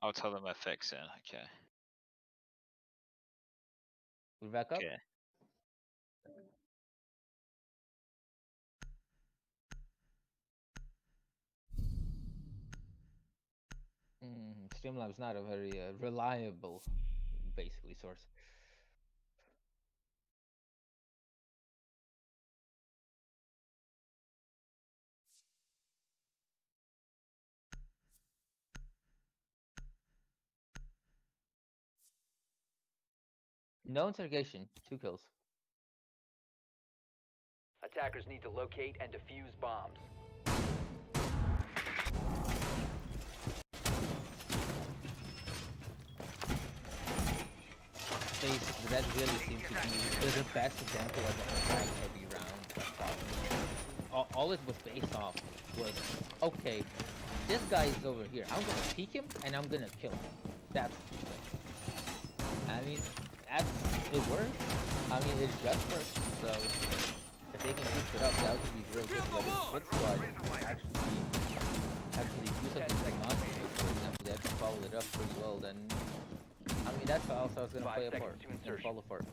I'll tell them FX in. Okay. We're back up. Okay. Streamlabs not a very reliable, basically, source. No interrogation. 2 kills. Attackers need to locate and defuse bombs. That really seems to be the best example of an attack heavy round that's possible. All it was based off was, okay, this guy is over here. I'm gonna peek him and I'm gonna kill him. That's the thing. I mean, it works. I mean, it just works. So if they can keep it up, that would be real good. But if Squid Squad actually do something like monster, for example, they actually follow it up pretty well, then I mean that's also is gonna play a part. It's gonna fall apart.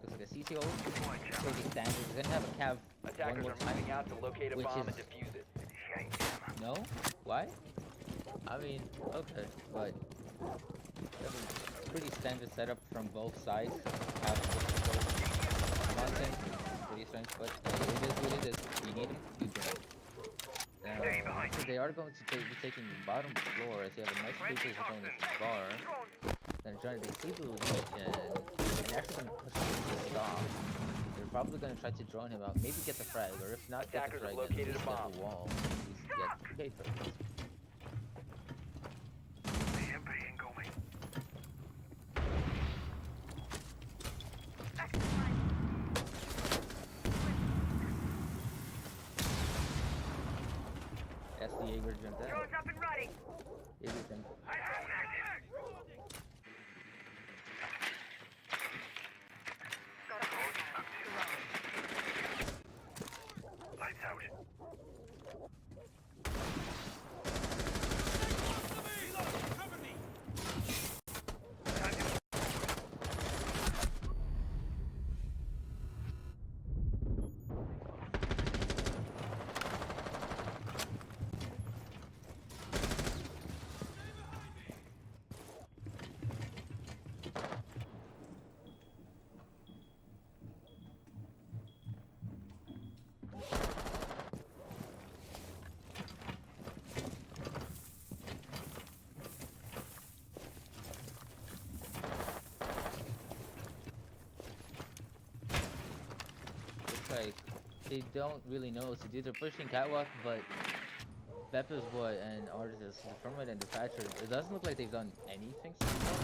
Looks like a CTO, pretty standard. We're gonna have a cav Attackers one more are time, moving out to locate a which bomb is and defuse it. no. Why? I mean, okay, but pretty standard setup from both sides. Content, pretty strange, but it is what it is. You need them, use them. So they are going to be taking the bottom floor as you have a nice creatures going to the bar. Then trying to be sleepy with it, and they're actually going to push him to stop. They're probably going to try to drone him out, maybe get the frag, or if not get the frag, then at least get the wall. At least get paper. That's the Jaeger jumped out. Drone's up and running. Jaeger jumped. Lights out. Like they don't really know what to do. They're pushing catwalk, but Pepper's Boy and Artist, the Firmware and the Thatcher, it doesn't look like they've done anything so far.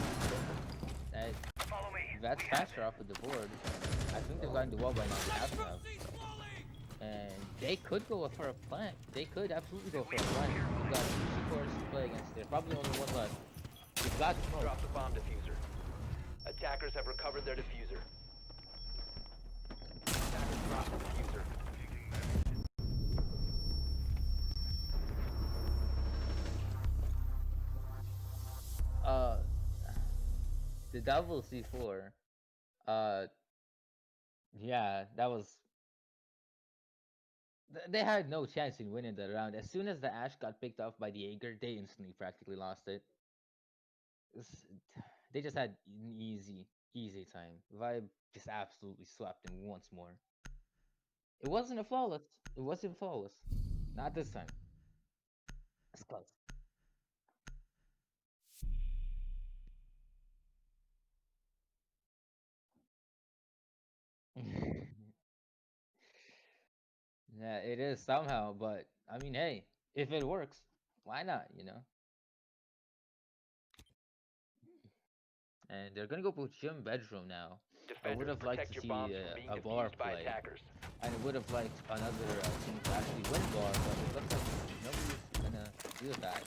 That's Thatcher off of the board. I think they've gotten the wall by now. They have to have. And they could go for a plant. They could absolutely go for a plant. We've got 2 cores to play against. There's probably only one left. We've got smoke. Drop the bomb diffuser. Attackers have recovered their diffuser. Attackers dropped the diffuser. The double C4. Yeah, that was. They had no chance in winning that round. As soon as the Ash got picked off by the Jaeger, they instantly practically lost it. They just had an easy time. ViBE just absolutely swept them once more. It wasn't a flawless. It wasn't flawless. Not this time. It's close. Yeah, it is somehow, but I mean, hey, if it works, why not, you know? And they're gonna go with Gym Bedroom now. I would have liked to see a bar play, and I would have liked another team to actually win bar, but it looks like nobody's gonna do that.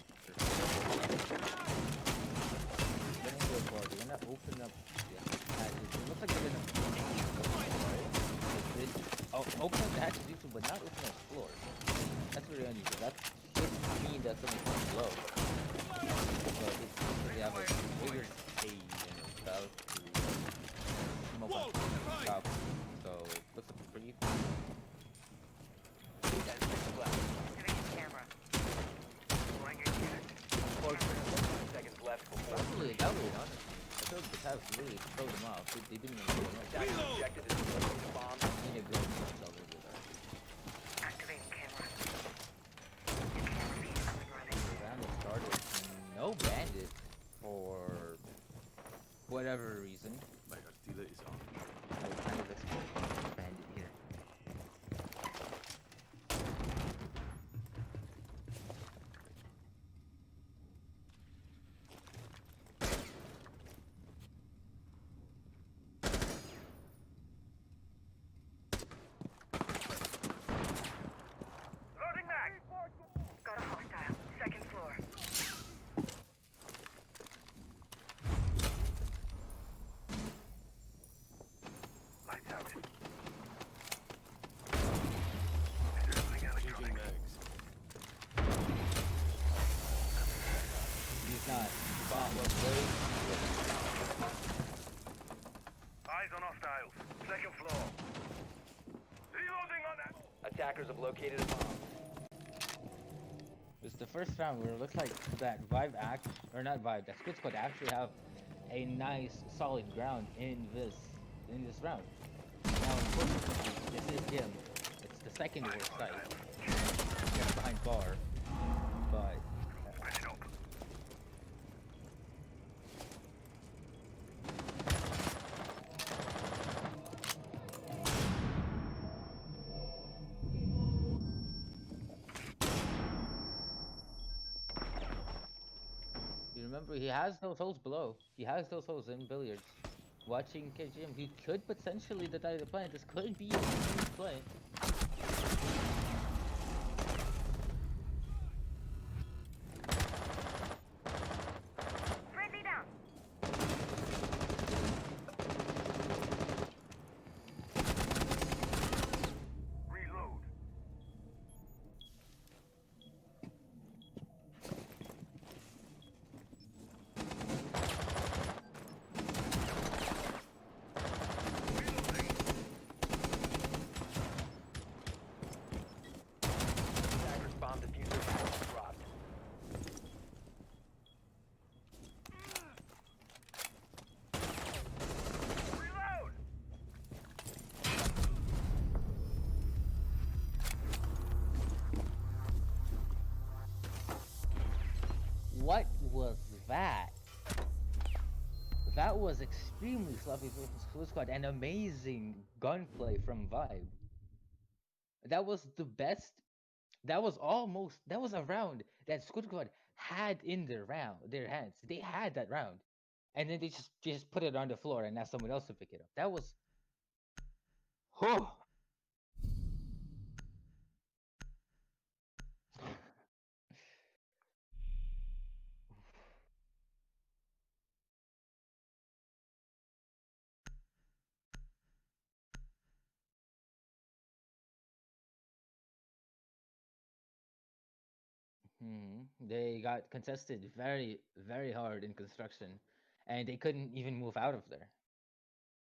They're gonna go bar. They're gonna open up. Yeah, it looks like they're gonna open up the hatches YouTube, but not open up floors. That's very unusual. That should mean that something's going low. But it's have really thrown them off. They didn't even throw them off. Attackers objective is to locate a bomb. They need a good themselves over there. Activating camera. Your camera feed is up and running. The round has started. No bandit for whatever reason. Mate, hostility is on. I kind of expect bandit here. Loading back. Got a hostile. Second floor. Lights out. Changing Changing mags. He's not. Bomb was way. Eyes on hostiles. Second floor. Reloading on that. Attackers have located a bomb. It's the first round where it looks like that ViBE that Squid Squad actually have a nice solid ground in this round. Now unfortunately this is him. It's the second worst site. Just behind bar. But Switch up. you remember he has those holes below. He has those holes in billiards. Watching KGM, he could potentially die the plant. This could be a huge play. Friendly down. Reload. Attackers bomb diffuser has dropped. Reload. What was that? That was extremely sloppy from Squid Squad and amazing gunplay from ViBE. That was the best. That was a round that Squid Squad had in their hands. They had that round, and then they just put it on the floor and asked someone else to pick it up. That was, oh. They got contested very, very hard in construction, and they couldn't even move out of there.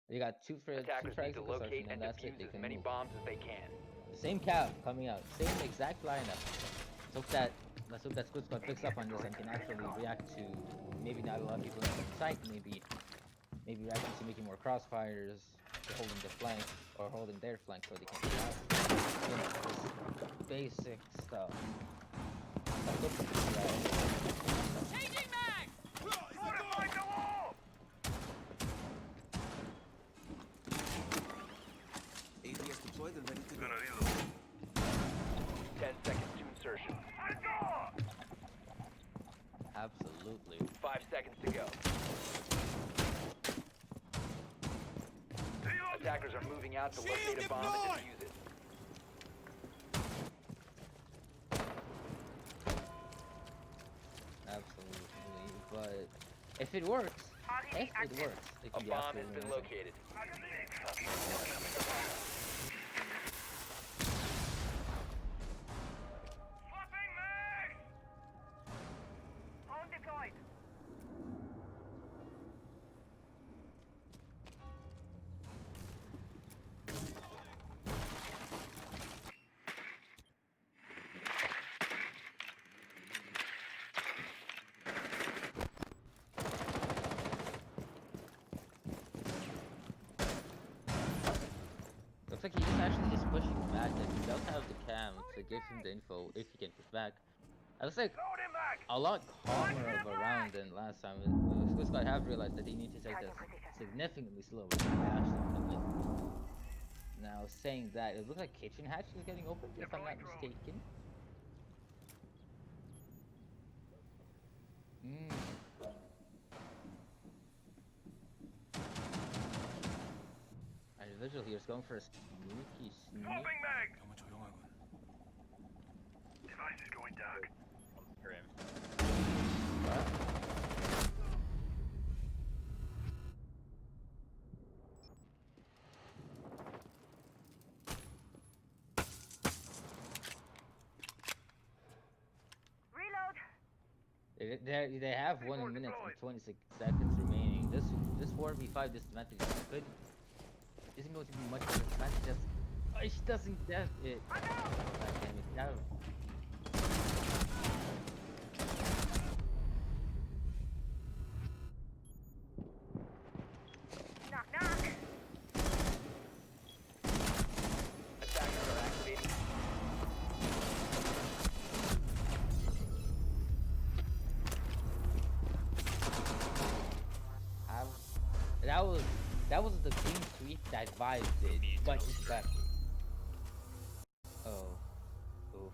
They got two Attackers need frags to in locate construction, and and that's it. defuse They as can many move. bombs as they can. The same cap coming out, same exact lineup. Let's hope that Squid Squad picks up on this and can actually react to maybe not a lot of people in the site, maybe reacting to making more crossfires, to holding the flank or holding their flank so they can get out. You know, just basic stuff. Let's hope that this guy- Changing mag! Fortify the wall. ADS deployed and ready to go. Gonna reload. 10 seconds to insertion. My door. Absolutely. 5 seconds to go. Reload. Attackers are moving out to Shield locate a bomb and deployed! defuse it. Absolutely. But if it works, they A can be bomb has absolutely been amazing. located. Swapping mag. Phone deployed. actually just pushing back. Like, he does have the cam to give him the info if he can push back. It looks like a lot calmer of a round than last time. Squid have realized that they need to take this significantly slower to catch them. Now, saying that, it looks like kitchen hatch is getting opened, if I'm not mistaken. And Vigil here is going for a sneaky sneak. 너무 조용하군. Device is going dark. They have 1 minute and 26 seconds remaining. This 4v5 disadvantage isn't going to be much of a disadvantage. Just she doesn't get it. God damn it! Now. Knock, knock. Attackers are activating. That was the clean sweep that ViBE did, but exactly. Oh, oof.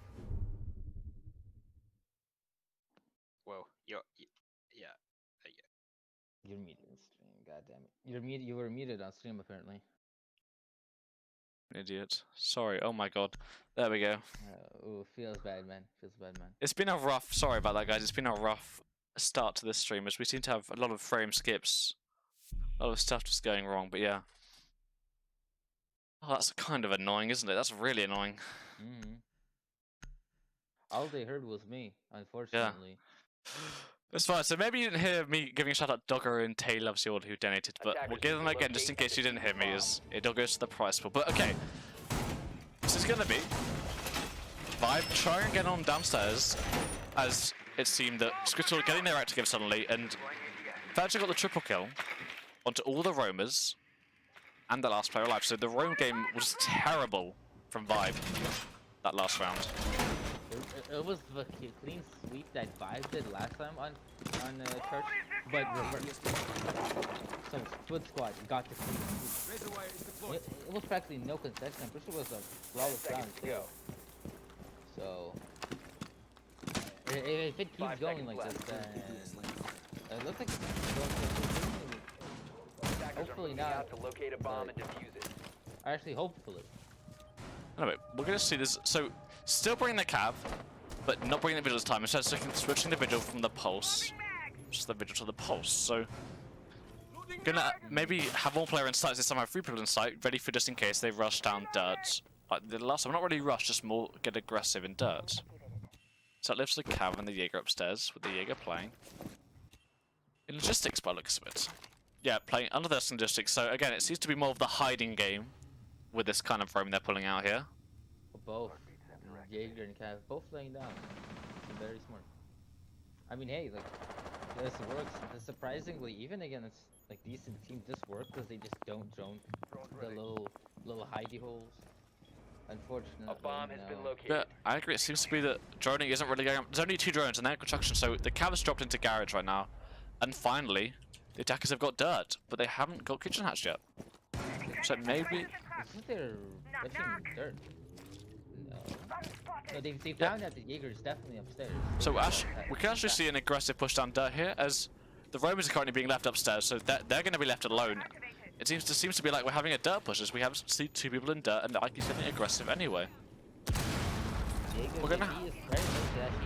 Whoa, yeah. You're muted on stream. God damn it. You're muted. You were muted on stream apparently. Idiot. Sorry. Oh my god. There we go. Ooh, feels bad, man. Feels bad, man. It's been a rough. Sorry about that, guys. It's been a rough start to this stream, as we seem to have a lot of frame skips, a lot of stuff just going wrong. But yeah. Oh, that's kind of annoying, isn't it? That's really annoying. All they heard was me, unfortunately. It's fine. So maybe you didn't hear me giving a shout out to Dogger and Tay Loves You All who donated, but we'll give them again just in case you didn't hear me, as it all goes to the price pool. But okay, this is gonna be ViBE trying and get on downstairs, as it seemed that Squid were getting their act together suddenly, and Thatcher got the triple kill onto all the roamers and the last player alive. So the roam game was terrible from ViBE that last round. It was the clean sweep that ViBE did last time on Church, but reverse. So Squid Squad got the clean sweep. It was practically no concession. I'm pretty sure it was a flawless round too. So if it keeps going like this, then it looks like it's going to hopefully not. To locate a bomb and defuse it. Actually, hopefully. Anyway, we're gonna see this. So still bringing the cav, but not bringing the vigil this time. Instead, switching the vigil from the pulse, just the vigil to the pulse. So gonna maybe have one player in sight this time. Have 3 people in sight, ready for just in case they rush down dirt. Like the last time, not really rush, just more get aggressive in dirt. So it lifts the cav and the Jaeger upstairs, with the Jaeger playing in logistics by the looks of it. Yeah, playing under this logistics. So again, it seems to be more of the hiding game with this kind of roam they're pulling out here. Both Jaeger and Cav both laying down. Very smart. I mean, hey, like this works. Surprisingly, even against like decent teams, this works because they just don't drone the little hidey holes. Unfortunately, A bomb has been located. But I agree. It seems to be that droning isn't really going up. There's only 2 drones and they're in construction, so the cav has dropped into garage right now. And finally, the attackers have got dirt, but they haven't got kitchen hatch yet. So maybe. Isn't there dirt? No, they found that the Jaeger is definitely upstairs. So Ash, we can actually see an aggressive push down dirt here, as the roamers are currently being left upstairs, so they're going to be left alone. It seems to be like we're having a dirt push, as we have see 2 people in dirt, and Ike's getting aggressive anyway. We're gonna.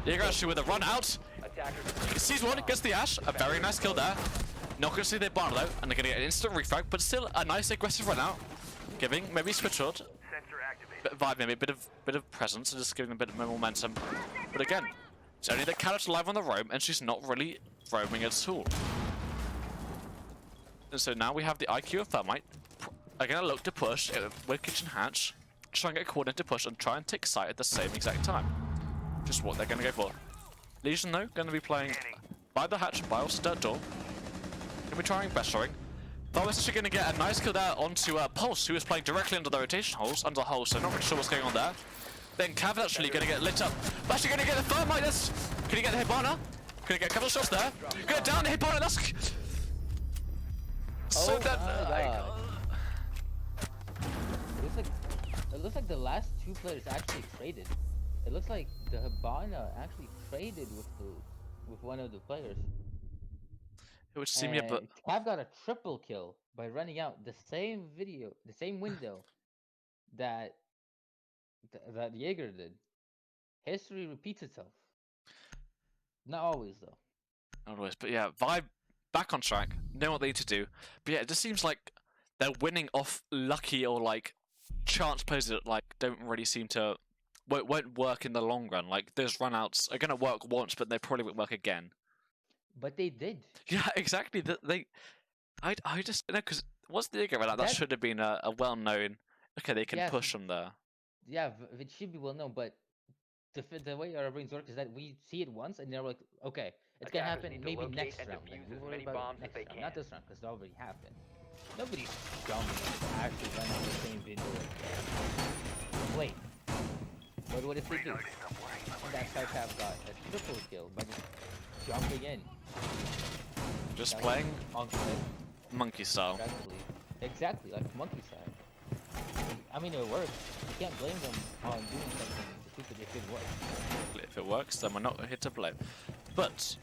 Jaeger actually with a run out. He sees one, gets the Ash, a very nice kill there. Not going to see their barn though, and they're going to get an instant refrag, but still a nice aggressive run out, giving maybe switch shot. ViBE maybe a bit of presence and just giving them a bit of momentum. But again, it's only the Carrot's alive on the roam, and she's not really roaming at all. And so now we have the IQ of Thermite. Are going to look to push with kitchen hatch, try and get a coordinated push and try and take sight at the same exact time. Just what they're going to go for. Legion though, going to be playing by the hatch, by also dirt door. Going to be trying best showing. ViBE was actually going to get a nice kill there onto Pulse, who was playing directly under the rotation holes, under the hole, so not really sure what's going on there. Then Cav actually going to get lit up. But actually going to get the Thermite. Can he get the Hibana? Can he get a couple of shots there? Get down the Hibana. That's... So Oh that... my God. It looks like the last two players actually traded. It looks like the Hibana actually traded with one of the players. It would seem, yeah, but... Cav got a triple kill by running out the same window that Jaeger did. History repeats itself. Not always, though. Not always, but yeah, ViBE back on track, know what they need to do. But yeah, it just seems like they're winning off lucky or like chance plays that like don't really seem to won't work in the long run. Like those runouts are gonna work once, but they probably won't work again. But they did. Yeah, exactly. I just know because what's the Jaeger run out? That should have been a well-known. Okay, they can push from there. Yeah, it should be well known, but the way our brains work is that we see it once and they're like, okay, it's gonna happen maybe next round. Like, we worry about next round, not this round, because it already happened. Nobody's dumb enough to actually run out the same video again. Wait, but what if they do? And that side Cav got a triple kill by just jumping in. Just playing monkey style. Exactly, like monkey style. I mean, it works. You can't blame them on doing something stupid if it works. If it works, then we're not here to blame. But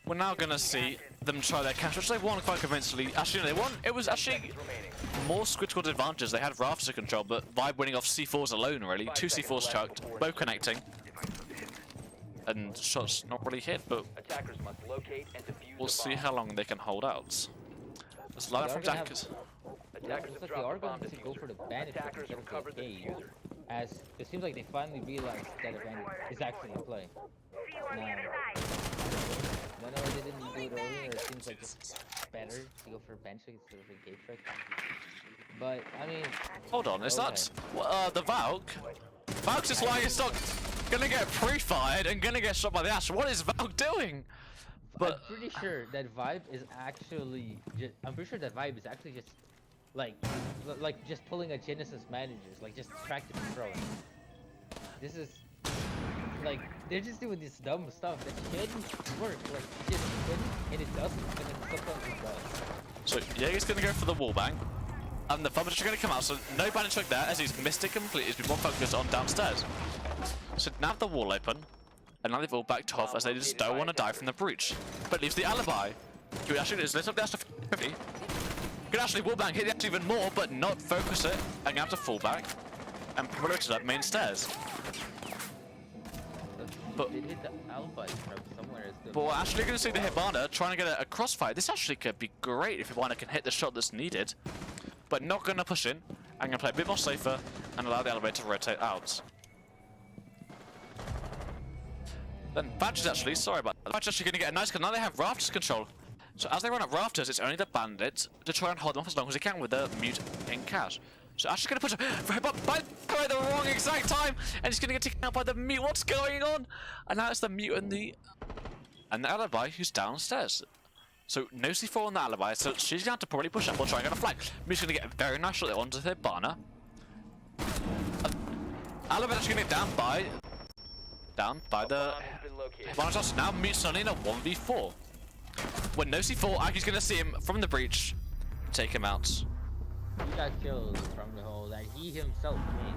we're now gonna see them try their cash, which they won quite convincingly. Actually, no, they won. It was actually more Squid Squad advantages. They had Rafters to control, but ViBE winning off C4s alone, really. 2 C4s chucked, both connecting. And shots not really hit, but we'll see how long they can hold out. Let's line up from Dankers. Looks like they are going to go for the bandit instead of the cage, as it seems like they finally realized that a bandit is actually in play. No, they didn't do it earlier. It seems like it's better to go for a bench instead of a gate trick. But I mean, hold on, is that the Valk? Valk's just lying in stock, gonna get pre-fired and gonna get shot by the Ash. What is Valk doing? But I'm pretty sure that ViBE is actually just like just pulling a Genesis managers, like just tracking and throwing. This is like they're just doing this dumb stuff that shouldn't work, like just shouldn't, and it doesn't, and then sometimes it does. So Jaeger's gonna go for the wallbang, and the Thumbers are gonna come out. So no bandit trick there, as he's missed it completely. He's been more focused on downstairs. So now the wall open. And now they've all backed off as they just don't want to die from the breach. But leaves the alibi. Who actually is lit up the Ash to 50. Could actually wallbang, hit the Ash even more, but not focus it. And have to fall back. And promote it up main stairs. But they hit the alibi from somewhere. But we're actually going to see the Hibana trying to get a crossfire. This actually could be great if Hibana can hit the shot that's needed. But not going to push in. I'm going to play a bit more safer and allow the elevator to rotate out. Then Badger's actually, sorry about that. Badger's actually going to get a nice kill. Now they have Rafters control. So as they run up Rafters, it's only the Bandit to try and hold them off as long as they can with the mute in cash. So actually going to push but by the wrong exact time, and he's going to get taken out by the mute. What's going on? And now it's the mute and the alibi who's downstairs. So no C4 on the alibi, so she's going to have to probably push up or try and get a flag. Mute's going to get a very nice shot onto the Hibana. Alibi's actually going to get down by the Hibana. Now Mute's suddenly in a 1v4. When no C4, Aki's going to see him from the breach, take him out. He got killed from the hole that he himself made.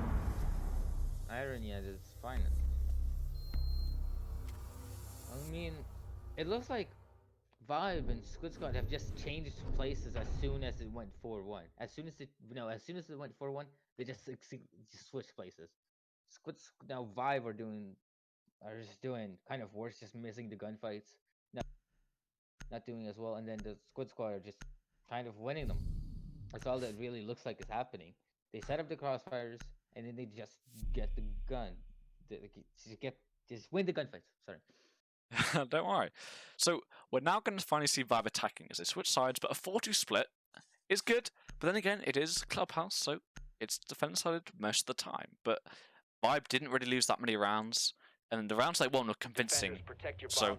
Irony at its finest. I mean, it looks like ViBE and Squid Squad have just changed places as soon as it went 4-1. As soon as it went 4-1, they just switched places. Now ViBE are just doing kind of worse, just missing the gunfights, not doing as well, and then the Squid Squad are just kind of winning them. That's all that really looks like is happening. They set up the crossfires, and then they just get the gun. Just win the gunfights. Sorry. Don't worry. So we're now going to finally see ViBE attacking as they switch sides, but a 4-2 split is good. But then again, it is ClubHouse, so it's defense-sided most of the time. But ViBE didn't really lose that many rounds, and the rounds they won were convincing. So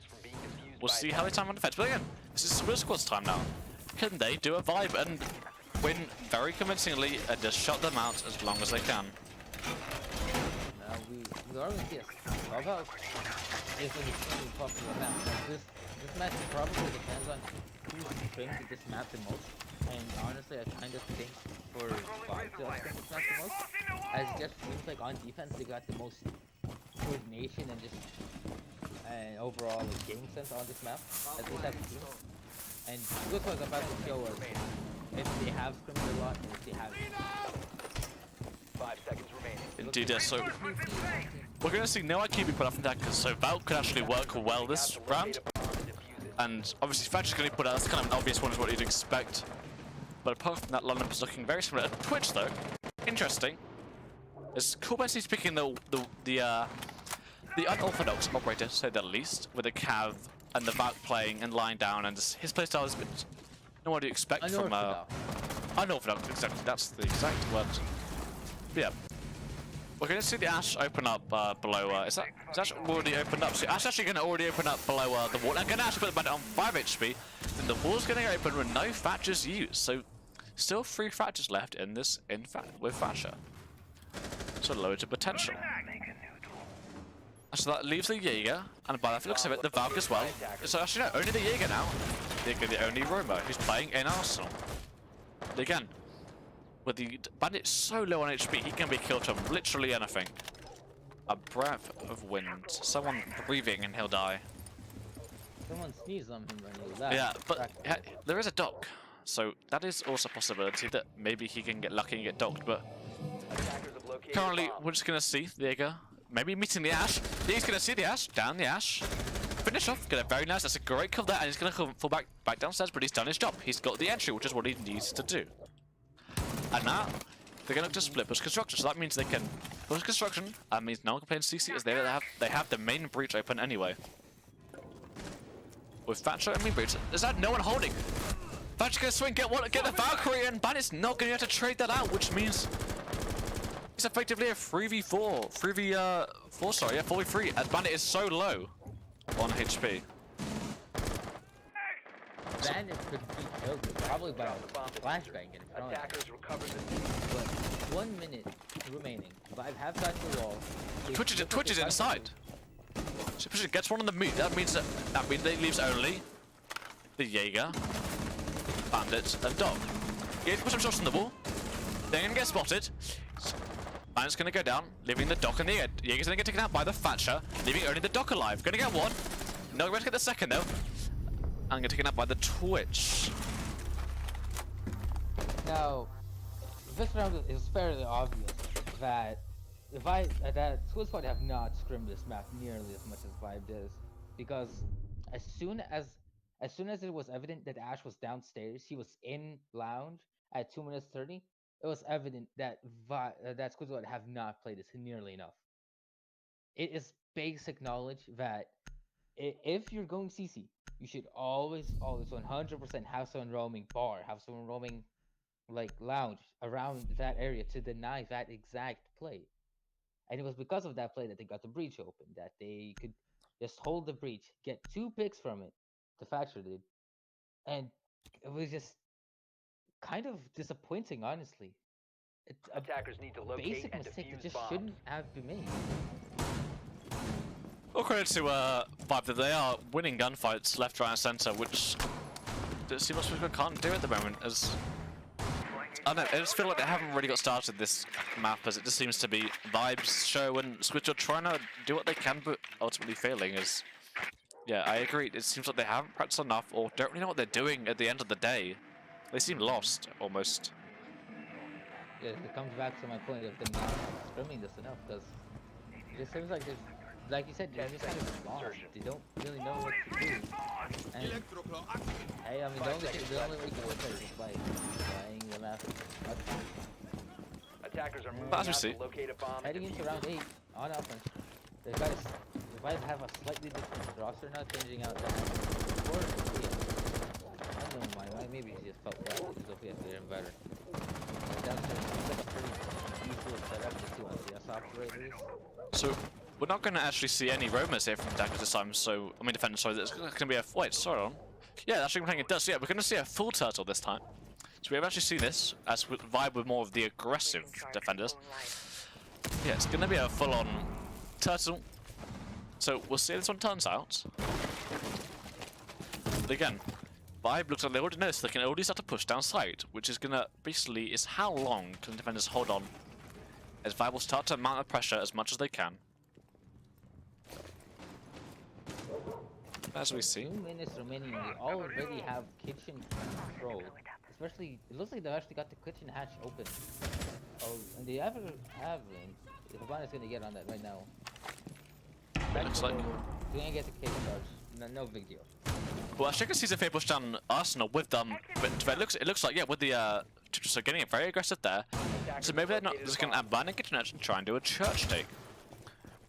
we'll see how they time on defense. But again, this is Squid Squad's time now. can they do a ViBE and win very convincingly and just shut them out as long as they can? Now we already see a ClubHouse is an extremely popular map. Like this match probably depends on who's trimmed this map the most. And honestly, I kind of think for ViBE to have trimmed this map the most, as it just seems like on defense they got the most coordination and just overall like, game sense on this map. At least as a team. And look like I'm about to show us if they have scrimmed a lot or if they haven't. 5 seconds remaining. Indeed, yes. So we're going to see no IQ be put up from Daggers, so Valk could actually work well this round. And obviously Thatcher's going to put out, that's kind of an obvious one is what you'd expect. But apart from that, lineup is looking very similar. Twitch though, interesting. It's cool when he's picking the unorthodox operator, to say the least, with a Cav and the Valk playing and lying down, and his playstyle is a bit not what you expect from unorthodox. Exactly, that's the exact word. But yeah, we're going to see the Ash open up below. Is that Ash already opened up? So Ash actually going to already open up below the wall. I'm going to actually put the bandit on 5 HP. Then the wall's going to open with no Thatchers used. So still 3 Thatchers left in this with Thatcher. So loads of potential. So that leaves the Jaeger, and by the looks of it, the Valk as well. So actually no, only the Jaeger now. The only roamer who's playing in Arsenal. Again, with the bandit so low on HP, he can be killed from literally anything. A breath of wind. Someone breathing and he'll die. Someone sneezed on him when he left. Yeah, but there is a dock. So that is also a possibility that maybe he can get lucky and get docked, but currently we're just going to see the Jaeger. Maybe meeting the Ash. Yeah, he's going to see the Ash. Down the Ash. Finish off. Get a very nice. That's a great kill there. And he's going to fall back downstairs, but he's done his job. He's got the entry, which is what he needs to do. And now, they're going to look to split push construction. So that means they can push construction. That means no one can play in CC as they have the main breach open anyway. With Thatcher and main breach. Is that no one holding? Thatcher's going to swing. Get the Valkyrie, and Bandit's not going to have to trade that out, which means it's effectively a 3v4. 3v4, sorry, yeah, 4v3, as Bandit is so low on HP. Bandit could be killed probably by a flashbang in front. Attackers recovered the But 1 minute remaining. ViBE have got the wall. Twitch is inside. So Twitch gets one on the meat. That means they leaves only the Jaeger, Bandit, and Dog. He put some shots on the wall. They're gonna get spotted. Bandit's gonna go down, leaving the Dock in the air. Jaeger's gonna get taken out by the Thatcher, leaving only the Dock alive. Gonna get one. No, going to get the second though. And get taken out by the Twitch. Now, this round is fairly obvious that that Squid have not scrimmed this map nearly as much as ViBE does, because as soon as it was evident that Ash was downstairs, he was in lounge at 2 minutes 30. It was evident that that Squid have not played this nearly enough. It is basic knowledge that if you're going CC, you should always 100% have someone roaming bar, have someone roaming like lounge around that area to deny that exact play. And it was because of that play that they got the breach open, that they could just hold the breach, get 2 picks from it, the Thatcher did, and it was just kind of disappointing, honestly. It's a Attackers need to locate basic and mistake that defuse just bombs. shouldn't have been made. All credit to ViBE that they are winning gunfights left, right, and center, which it seems Squid can't do at the moment. As I don't know, I just feel like they haven't really got started this map, as it just seems to be ViBE's show, and Squid are trying to do what they can, but ultimately failing. As yeah, I agree. It seems like they haven't practiced enough, or don't really know what they're doing at the end of the day. They seem lost almost. Yeah, it comes back to my point of them not scrimming this enough, because it seems like there's, like you said, they're just kind of lost. They don't really know what to do. And hey, I mean, the only way to win is by playing the map. Attackers are moving But out as we to see, locate a bomb. Heading into round 8 on offense, the guys, the ViBE have a slightly different roster now, changing out that for Sophia. I don't know why, maybe he just felt bad because Sophia played him better. But that's a pretty usual setup to see on CS operators. So we're not going to actually see any roamers here from attackers this time. So I mean defenders. Sorry, there's going to be a wait. Sorry, on. Yeah, actually playing it does. So yeah, we're going to see a full turtle this time. So we have actually seen this as with ViBE with more of the aggressive defenders. Yeah, it's going to be a full-on turtle. So we'll see how this one turns out. But again, ViBE looks like they already know this. They can already start to push down side, which is going to basically is how long can the defenders hold on as ViBE will start to mount the pressure as much as they can. As we see. 2 minutes remaining. They already have kitchen control. Especially, it looks like they've actually got the kitchen hatch open. Oh, and they haven't. Hibana's gonna get on that right now. It looks like. They're gonna get the kitchen charge. No big deal. Well, actually, I can see Zofia push down Arsenal with them, but it looks like, yeah, with the so getting it very aggressive there. So maybe they're not just gonna abandon kitchen hatch and try and do a church take.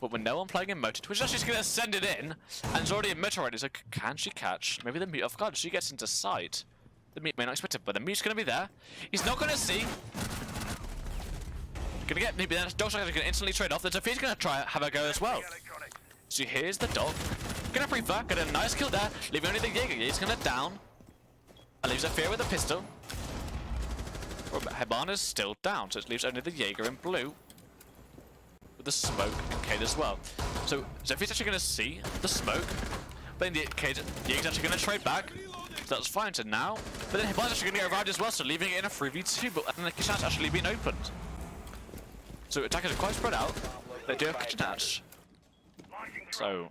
But with no one playing in motor, Twitch is actually going to send it in, and it's already in motor already, so can she catch? Maybe the mute off guard, she gets into sight. The mute may not expect it, but the mute's going to be there. He's not going to see. Going to get, maybe that dog's going to instantly trade off, then Zofia's going to try have a go as well. So here's the dog. Going to pre-fire, got a nice kill there, leaving only the Jaeger. He's going to down. And leaves Zofia with a pistol. Hibana's still down, so it leaves only the Jaeger in blue. With the smoke and Cade as well. So Zofia's actually going to see the smoke, but then the Cade, Jaeger's actually going to trade back. So that's fine to now. But then Hibana's actually going to get revived as well, so leaving it in a 3v2, but then the kitchen hatch actually being opened. So attackers are quite spread out. They do have kitchen hatch. So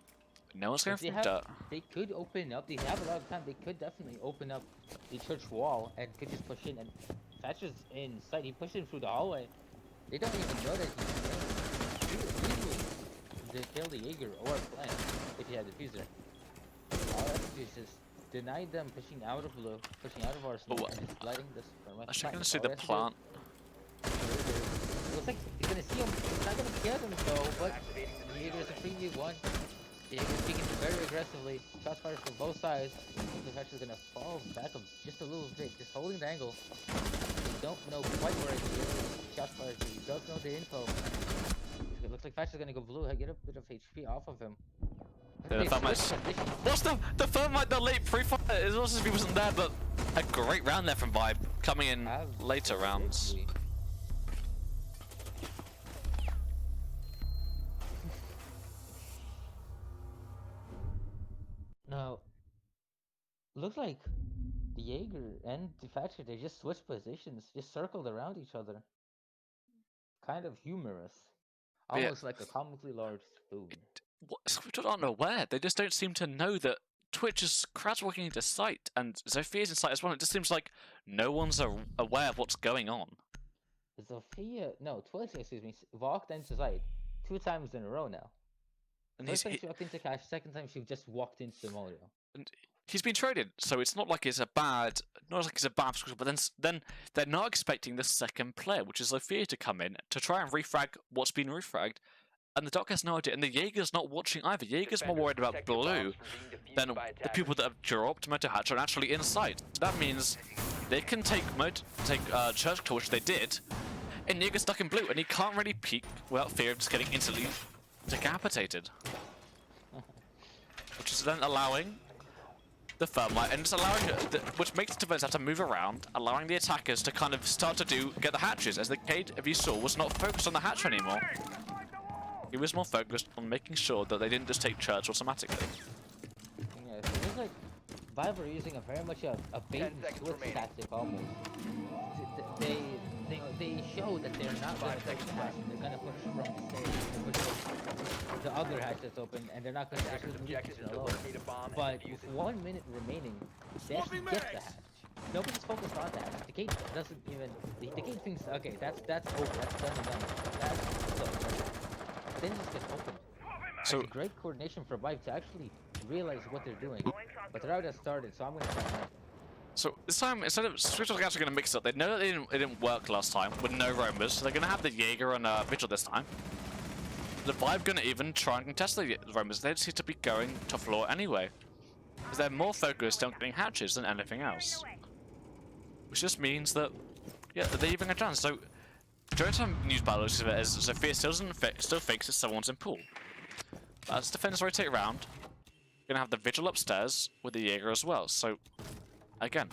no one's going from dirt. They could open up, they have a lot of time, they could definitely open up the church wall and could just push in, and Thatcher's inside, he pushed in through the hallway. They don't even know that he's in. To kill the Jaeger or plant if he had the diffuser. All I have to do is just deny them pushing out of blue, pushing out of Arsenal, and just lighting this from I'm actually going to see the plant. Looks like he's going to see him. He's not going to get him though, but the Jaeger's a 3v1. The Jaeger's peeking very aggressively. Shots fired from both sides. The Thatcher's going to fall back just a little bit, just holding the angle. They don't know quite where he is. Shots fired, so he does know the info. It looks like Thatcher's gonna go blue. I get a bit of HP off of him. Yeah, what's the thermite, the late pre-fire? It was as if he wasn't there, but a great round there from ViBE coming in later rounds. Now, looks like the Jaeger and the Thatcher, they just switched positions, just circled around each other. Kind of humorous. Almost like a comically large spoon. Squid aren't aware. They just don't seem to know that Twitch is crowds walking into sight, and Zofia's in sight as well. It just seems like no one's aware of what's going on. Twitch, excuse me, walked into sight 2 times in a row now. And First time she walked into cash, second time she just walked into Mojo. And he's been traded, so it's not like it's a bad, but then they're not expecting the second player, which is Zofia, to come in to try and refrag what's been refragged, and the Doc has no idea, and the Jaeger's not watching either. Jaeger's more worried about blue than the people that have dropped Motor Hatch are actually in sight. So that means they can take Church Torch, which they did, and Jaeger's stuck in blue, and he can't really peek without fear of just getting instantly decapitated. Which is then allowing the thermite, and it's allowing which makes the defense have to move around, allowing the attackers to kind of start to get the hatches, as the Cade, if you saw, was not focused on the hatch anymore. He was more focused on making sure that they didn't just take Church automatically. Yeah, so it looks like ViBE are using very much a bait and switch tactic almost. They show that they're not going to push the hatch, they're going to push from the stage, the other hatch that's open, and they're not going to push the kitchen alone. But with 1 minute remaining, they actually get the hatch. Nobody's focused on the hatch. The Cade doesn't even, the Cade thinks, okay, that's over, that's done and done. That's close. Then just get open. So it's great coordination for ViBE to actually realize what they're doing. But the route has started, so I'm going to try now. So this time, instead of Switch are actually going to mix it up, they know that it didn't work last time with no roamers, so they're going to have the Jaeger and Vigil this time. The ViBE going to even try and contest the roamers. They seem to be going to floor anyway, because they're more focused on getting hatches than anything else. Which just means that, yeah, they're even a chance. So during some news battles, as Zofia still thinks that someone's in pool. As defenders rotate around, gonna have the Vigil upstairs with the Jaeger as well. So, again,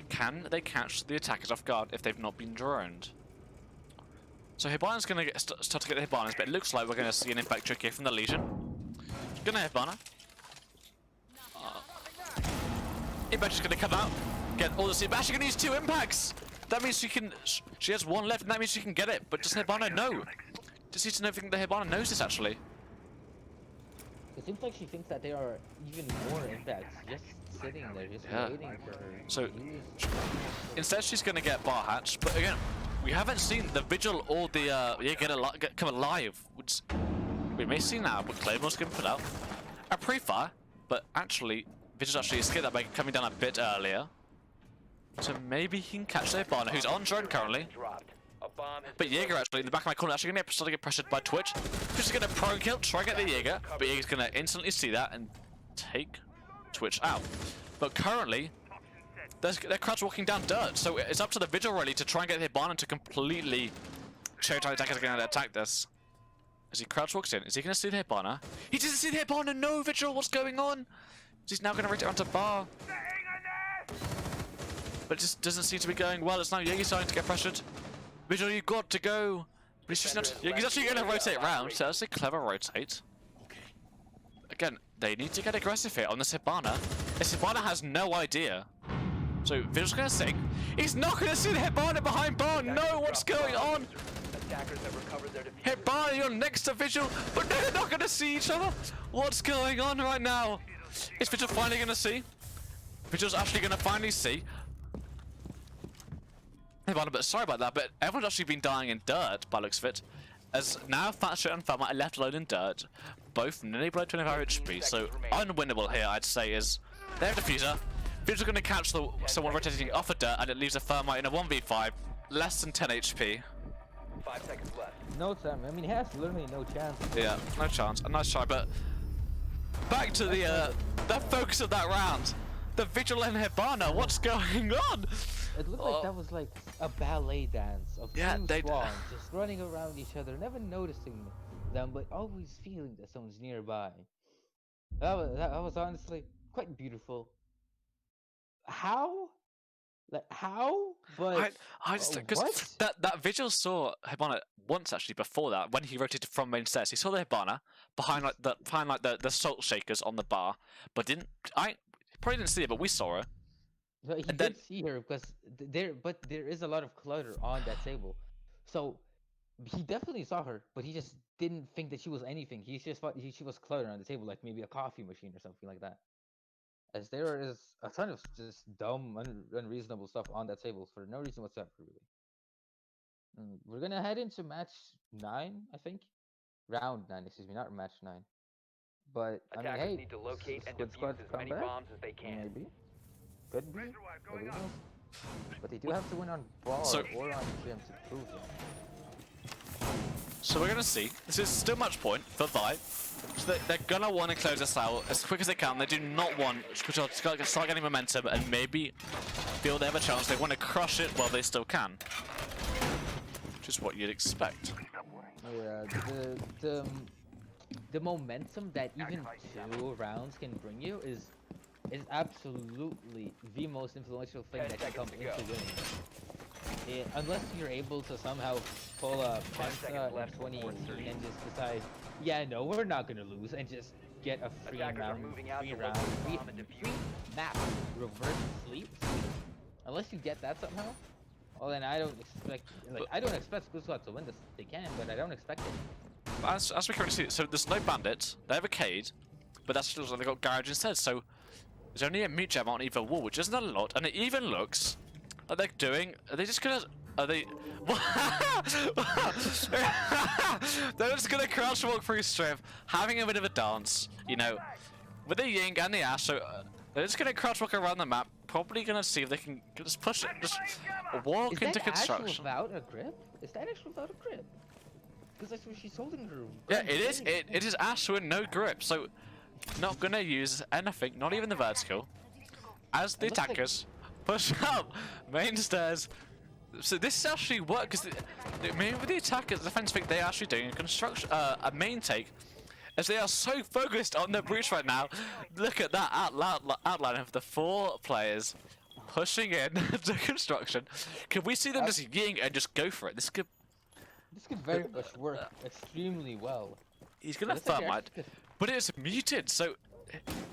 can they catch the attackers off guard if they've not been droned? So Hibana's gonna start to get the Hibanas, but it looks like we're gonna see an impact trick here from the Legion. Gonna Hibana. Impact is gonna come out, get all the She's actually gonna use 2 impacts. That means she has 1 left, and that means she can get it. But does Hibana know? Just need to know if the Hibana knows this actually. It seems like she thinks that there are even more impacts just sitting there, just waiting for her. So instead, she's gonna get bar hatch. But again, we haven't seen the Vigil or the come alive. Which we may see now, but Claymore's gonna put out a pre-fire. But actually, Vigil's actually escaped that by coming down a bit earlier. So maybe he can catch the Hibana, who's on drone currently. But Jaeger actually, in the back of my corner, actually going to start to get pressured by Twitch. Twitch is going to prone kill, try and get the Jaeger, but Jaeger's going to instantly see that and take Twitch out. But currently, they're crouch walking down dirt, so it's up to the Vigil really to try and get the Hibana to completely show how the attackers are going to attack this. As he crouch walks in, is he going to see the Hibana? He doesn't see the Hibana, no Vigil, what's going on? He's now going to rotate onto bar. But it just doesn't seem to be going well. It's now Jaeger starting to get pressured. Vigil, you got to go. But he's just not. Jaeger's actually going to rotate around, so that's a clever rotate. Again, they need to get aggressive here on this Hibana. This Hibana has no idea. So Vigil's going to sink. He's not going to see the Hibana behind bar. No, what's going on? Hibana, you're next to Vigil, but they're not going to see each other. What's going on right now? Is Vigil finally going to see? Vigil's actually going to finally see. But sorry about that, but everyone's actually been dying in dirt by looks of it. As now Thatcher and Fama are left alone in dirt, both nearly below 25 HP, so unwinnable here I'd say is they have Diffuser. Vigil's going to catch someone rotating off of dirt, and it leaves a Thermite in a 1v5, less than 10 HP. 5 seconds left. No time. I mean, he has literally no chance. Yeah, no chance. A nice try, but back to the focus of that round. The Vigil and Hibana, what's going on? It looked like that was like a ballet dance of two swans just running around each other, never noticing them, but always feeling that someone's nearby. That was honestly quite beautiful. How? Like how? But I just because that Vigil saw Hibana once actually before that when he rotated from main stairs. He saw the Hibana behind the salt shakers on the bar, but probably didn't see it, but we saw her. So he did see her because there is a lot of clutter on that table, so he definitely saw her, but he just didn't think that she was anything. He just thought she was clutter on the table, like maybe a coffee machine or something like that. As there is a ton of just dumb, unreasonable stuff on that table for no reason whatsoever, really. We're gonna head into match 9, I think. Round 9, excuse me, not match 9. But I mean, hey, need to locate and Squid defuse as many bombs as they can. Maybe. Could be. Nobody knows. But they do have to win on bar or on gym to prove it. So we're gonna see. This is still match point for ViBE. So they're gonna want to close this out as quick as they can. They do not want to start getting momentum and maybe feel they have a chance. They want to crush it while they still can, which is what you'd expect. Yeah, the momentum that even 2 rounds can bring you is absolutely the most influential thing that can come into winning. Unless you're able to somehow pull a Penta in 2018 and just decide, yeah, no, we're not gonna lose, and just get a free map reverse sleep. Unless you get that somehow, well then I don't expect Squid Squad to win this. They can, but I don't expect it. As we currently see, so there's no bandit. They have a Cade, but that's still they got garage instead. So there's only a meat jam on either wall, which isn't a lot, and it even looks like they're doing. Are they just gonna? Are they? They're just gonna crouch walk through strip, having a bit of a dance, you know, with the Ying and the Ash. So they're just gonna crouch walk around the map, probably gonna see if they can just push it, just walk into construction. Is that without a grip? Is that actually without a grip? Because that's what she's holding her. Yeah, it is. It is Ash with no grip, so not gonna use anything, not even the vertical. As the attackers push up main stairs. So this actually worked because maybe with the attackers, the defense think they're actually doing a construction, a main take, as they are so focused on the breach right now. Look at that outline of the 4 players pushing in to construction. Could we see them just yeeing and just go for it? This could very much work extremely well. He's gonna Looks like they're thermite, actually but it's muted, so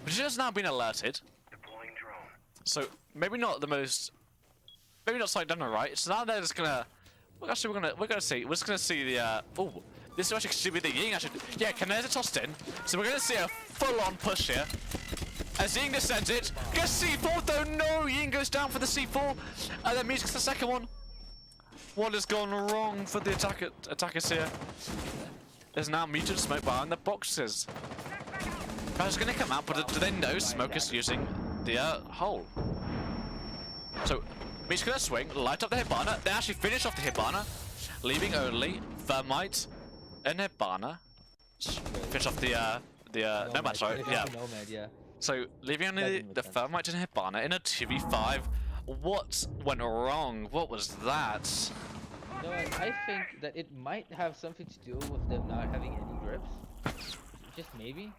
position has now been alerted. Deploying drone. So maybe not the most, maybe not something done right. So now they're just gonna. Well, actually, we're gonna see. We're just gonna see the. Oh, this actually should be the Ying. Actually, yeah, Caneza tossed in. So we're gonna see a full-on push here. As Ying descends it, gets C4 though. No, Ying goes down for the C4, and then Meech gets the second one. What has gone wrong for the attackers here? There's now muted smoke behind the boxes. Guys gonna come out, but do they know Smoke is using the hole? So Meech's gonna swing, light up the Hibana. They actually finish off the Hibana, leaving only Thermite and Hibana. Finish off the Nomad, sorry, yeah. Nomad, yeah. So leaving only the Thermite and Hibana in a 2v5. What went wrong? What was that? You know what, I think that it might have something to do with them not having any grips. Just maybe.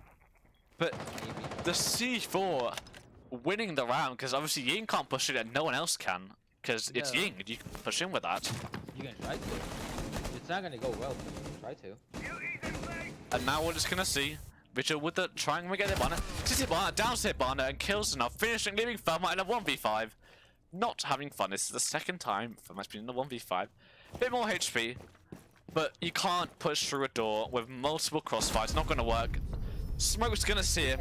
But Maybe. the C4 winning the round, because obviously Ying can't push it and no one else can, because it's No. Ying and you can push in with that. You can try to. It's not gonna go well, but you can try to. And now we're just gonna see Vigil with the trying to get Hibana. Sees Hibana, downs Hibana and kills enough, finishing, leaving Thermite in a 1v5. Not having fun. This is the second time Thermite's been in a 1v5. Bit more HP, but you can't push through a door with multiple crossfires. Not gonna work. Smoke's gonna see him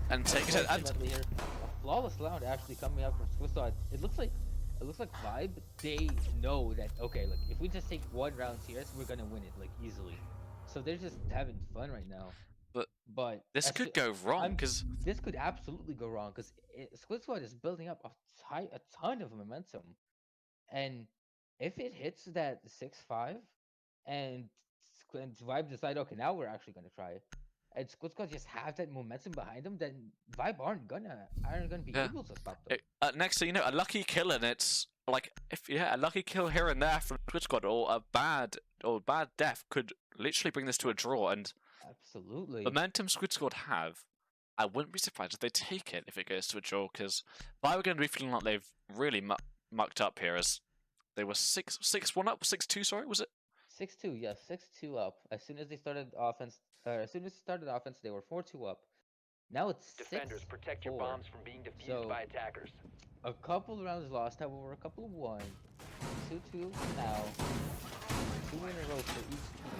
and take it. And Unfortunately here, a flawless round actually coming out from Squid. It looks like ViBE. They know that okay, look, if we just take 1 round here, we're gonna win it like easily. So they're just having fun right now. But this could go wrong because this could absolutely go wrong because Squid Squad is building up a ton of momentum, and if it hits that 6-5, and ViBE decide okay now we're actually gonna try, and Squid Squad just have that momentum behind them, then ViBE aren't gonna be able to stop them. next thing you know, a lucky kill and it's like a lucky kill here and there from Squid Squad or a bad death could literally bring this to a draw. And Absolutely. momentum Squid Squad have, I wouldn't be surprised if they take it if it goes to a draw, because ViBE are going to be feeling like they've really mucked up here, as they were 6-1 up, 6-2, sorry, was it? 6-2, yes, 6-2 up. As soon as they started offense, they were 4-2 up. Now it's Defenders, protect your 6-4. bombs from being defused So- by attackers. A couple rounds lost, however, a couple won. 2-2 now. 2 in a row for each team.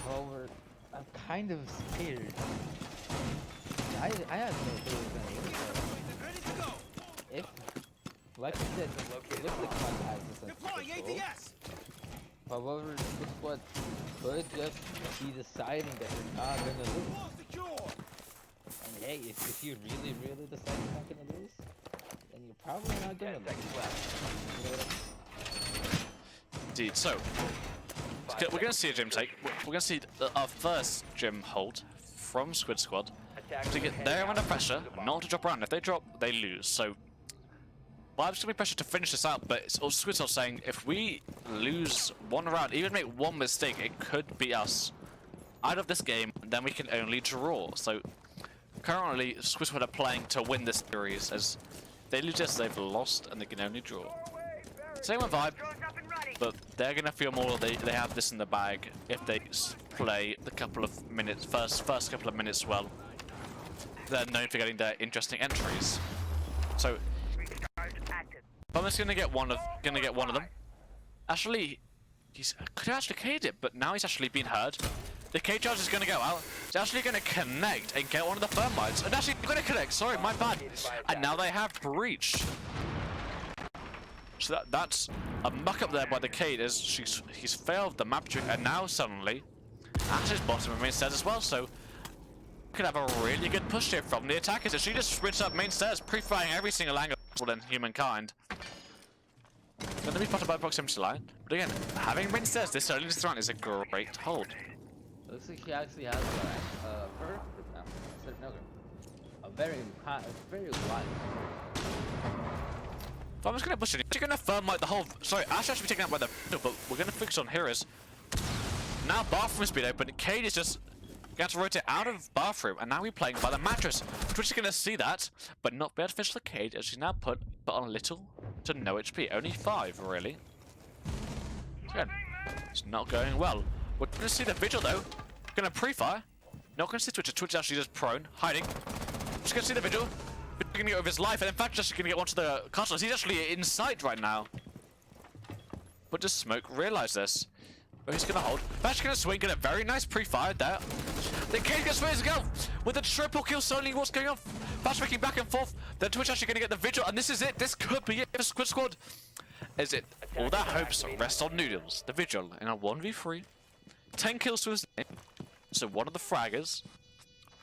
However, I'm kind of scared. I have no clue who's gonna win. So if, like I said, it looks like Squad has this under control. However, this Squad could just be deciding that they're not gonna lose. And hey, if you really decide you're not gonna lose, then you're probably not 10 gonna lose. seconds left. You know what I mean? Indeed. So we're going to see a gym take. We're going to see our first gym hold from Squid Squad Attackers to are get heading there out under to pressure, the bomb. not to drop around. If they drop, they lose. So ViBE's going to be pressure to finish this out, but it's also Squid Squad saying if we lose 1 round, even make 1 mistake, it could be us out of this game, and then we can only draw. So currently, Squid Squad are playing to win this series. As they lose this, they've lost, and they can only draw. Same with ViBE, but they're gonna feel more they have this in the bag if they play the couple of minutes, first couple of minutes well. They're known for getting their interesting entries. So Bummer's gonna get one of them. Actually, he's could have actually K'd it, but now he's actually been heard. The K charge is gonna go out. It's actually gonna connect and get one of the thermites. And actually gonna connect, sorry, my bad. And now they have breach. So that's a muck up there by the Kate as he's failed the map trick, and now suddenly Ash's bottom of main stairs as well, so could have a really good push here from the attackers as she just sprints up main stairs, pre-firing every single angle in humankind. Gonna be spotted by the proximity line, but again, having main stairs this early in this round is a great hold. Looks like she actually has her now. No, a very wide. So I'm just gonna push it. She's gonna thermite the whole. Sorry, Ash has to be taken out by the. But we're gonna focus on Heroes. Now bathroom has been open. Cade is just going to rotate out of bathroom, and now we're playing by the mattress. Twitch is going to see that, but not be able to finish the Cade, as she's now put on little to no HP. Only 5, really. Again, it's not going well. We're going to see the Vigil, though. Going to pre-fire. Not going to see Twitch. Twitch is actually just prone, hiding. Just going to see the Vigil. Going to get over his life, and in fact, just going to get onto the castle. He's actually in sight right now. But does Smoke realize this? But he's going to hold. Batch going to swing, get a very nice pre-fire there. The Cade gets ready to go with the triple kill. Sony, what's going on? Batch making back and forth. Then Twitch actually going to get the Vigil, and this is it. This could be it for Squid Squad. Is it? All their hopes rest on Noodles. The Vigil in a 1v3. 10 kills to his name. So one of the fraggers.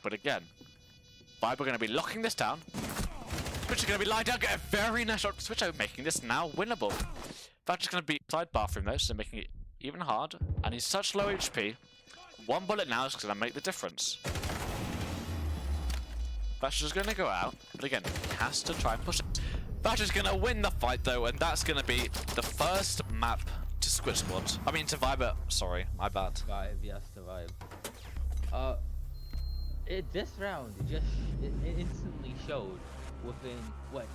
But again, ViBE are going to be locking this down. Switch is going to be lying down, get a very nice shot. Switch out, making this now winnable. Thatcher's going to be inside bathroom though, so making it even hard. And he's such low HP. One bullet now is going to make the difference. Thatcher's going to go out, but again, he has to try and push it. Thatcher's going to win the fight though, and that's going to be the first map to Squid Squad. I mean to ViBE. Sorry, my bad. ViBE, yes, to ViBE. This round just it instantly showed within what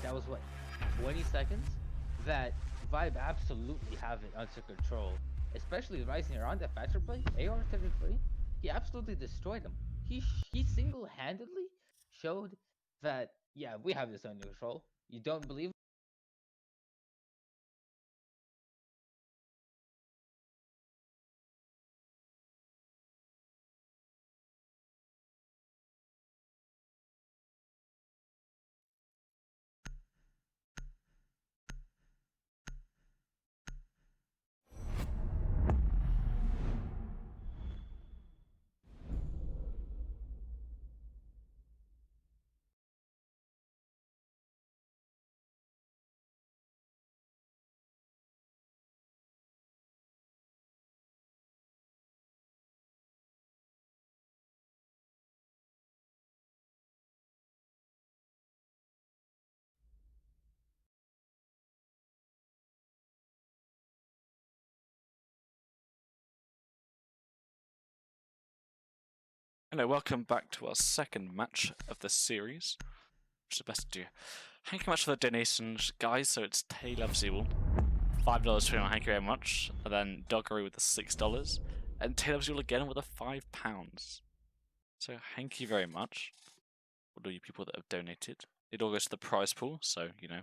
20 seconds that ViBE absolutely have it under control, especially rising around that Thatcher play. AR-73, he absolutely destroyed him. He single-handedly showed that, yeah, we have this under control. You don't believe? Hello, welcome back to our second match of the series. What's the best to do? Thank you very much for the donations, guys. So it's Tay Loves You All, $5 for him. Thank you very much. And then Doggery with the $6, and Tay Loves You All again with the £5. So thank you very much for all you people that have donated. It all goes to the prize pool, so you know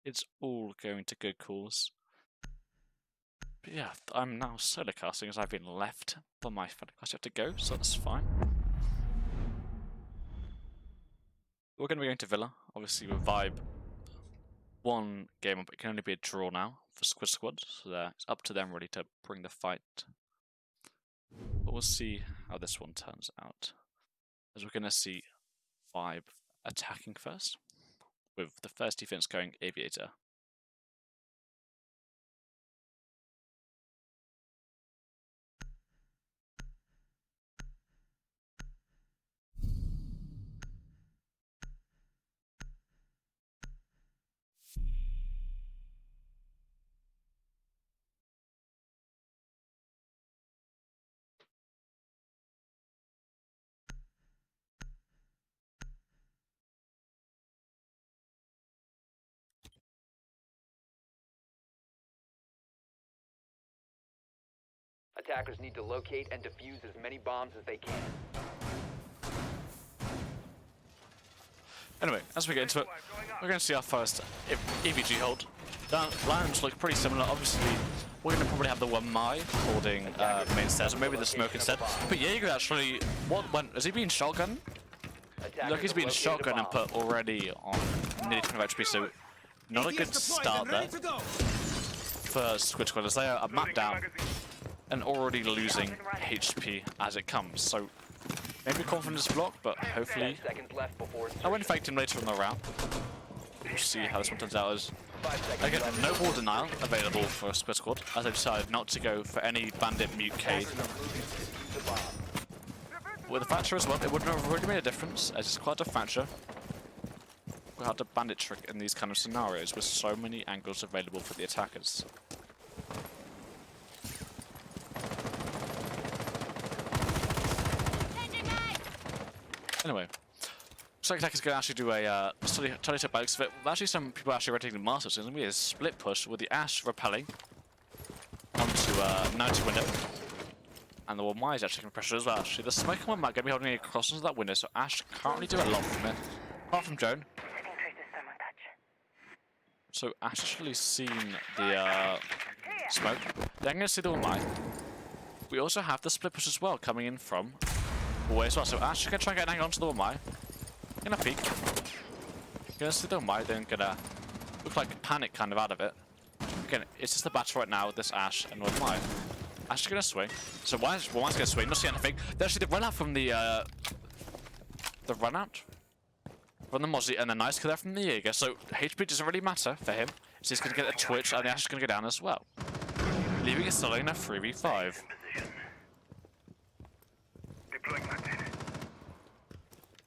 it's all going to good cause. But yeah, I'm now solo casting as I've been left for my fellow caster to go, so that's fine. We're going to be going to Villa, obviously with ViBE. One game up, it can only be a draw now for Squid Squad, so it's up to them really to bring the fight. But we'll see how this one turns out. As we're going to see ViBE attacking first, with the first defense going Aviator. Attackers need to locate and defuse as many bombs as they can. Anyway, as we get into it, we're going to see our first EVG hold. Lions look pretty similar. Obviously, we're going to probably have the one Mai holding main stairs, or maybe the smoke instead. But Jaeger actually, has he been shotgun? Look, he's been shotgun and put already on nearly 20 HP, so not a good start there for Squid Squad, as they are mapped down and already losing HP as it comes. So maybe confidence block, but hopefully I won't infect him later in the round. We'll see how this one turns out. As again, no wall denial available for Squid Squad, as they decided not to go for any bandit mute Cade. With the Thatcher as well, it wouldn't have really made a difference, as it's quite a Thatcher. We had a bandit trick in these kind of scenarios with so many angles available for the attackers. Anyway. Looks like Attack is going to actually do a totally tip by looks of it. Actually, some people are actually rotating the Masters. It's going to be a split push with the Ash repelling onto 90 window. And the Wamai is actually taking pressure as well. Actually, the Smoke and Wamai going to be holding across into that window, so Ash can't really do a lot from it. Apart from Joan. So Ash actually seen the Smoke. Then going to see the Wamai. We also have the split push as well coming in from away as well. So Ash is going to try and get an angle onto the Wamai. Gonna peek. Gonna see the Wamai, then gonna look like panic kind of out of it. Again, it's just the battle right now with this Ash and Wamai. Ash is gonna swing. So Wamai's gonna swing, not see anything. They actually did run out from the run out from the Mozzie and a nice kill there from the Jaeger. So HP doesn't really matter for him. So he's gonna get a twitch and the Ash is gonna go down as well. Leaving it still in a 3v5. Deploying Magnet.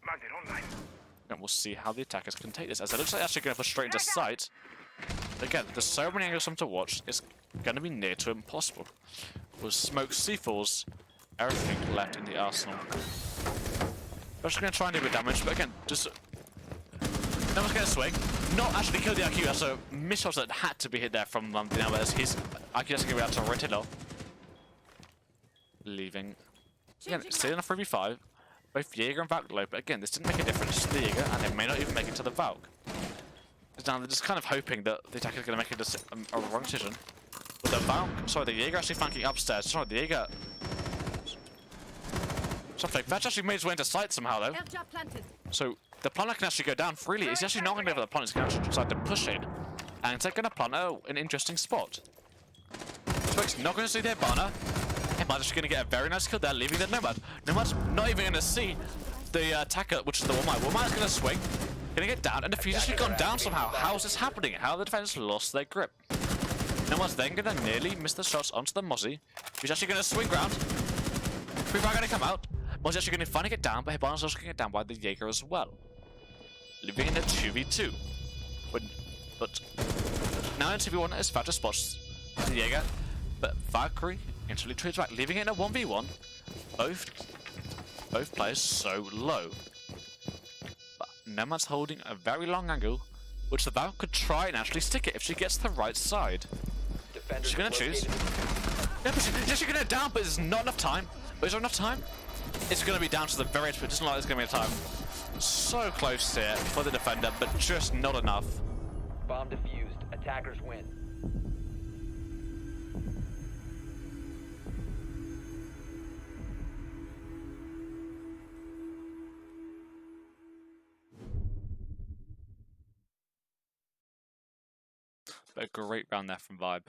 Magnet online. And we'll see how the attackers can take this, as it looks like they're actually going to push straight into sight. Again, there's so many angles for them to watch, it's going to be near to impossible. With smoke, C4s, everything left in the arsenal. They're just going to try and do a bit of damage, but again, just... No one's going to swing. Not actually kill the IQ, that's a mishot that had to be hit there from the numbers. His IQ is going to be able to rotate off. Leaving. Again, still in a 3v5. Both Jaeger and Valk low, but again, this didn't make a difference to the Jaeger, and they may not even make it to the Valk. Now they're just kind of hoping that the attacker is going to make a wrong decision. With the Valk, sorry, the Jaeger actually flanking upstairs. Sorry, the Jaeger. Something. Fetch actually made his way into sight somehow, though. So the planter can actually go down freely. He's actually not going to go for the planter. He's going to actually decide to push in and take on a planter an interesting spot. Smoke's not going to see their banner. Nomad's actually going to get a very nice kill there, leaving the Nomad. Nomad's not even going to see the attacker, which is the Wamai. Wamai's going to swing, going to get down, and the fuse's actually gone down somehow. How is this happening? How have the defenders lost their grip? Nomad's then going to nearly miss the shots onto the Mozzie. He's actually going to swing round. Free fire going to come out. Mozzie's actually going to finally get down, but Hibana's also going to get down by the Jaeger as well. Leaving in a 2v2. But now in 2v1 is Fatra spots the Jaeger, but Valkyrie instantly trades back, leaving it in a 1v1. Both players so low. But Nomad's holding a very long angle, which the Valk could try and actually stick it if she gets the right side. She's gonna choose. Yeah, but she's actually gonna down, but there's not enough time. But is there enough time? It's gonna be down to the very edge, but it doesn't look like there's gonna be a time. So close here for the defender, but just not enough. Bomb defused. Attackers win. But a great round there from ViBE.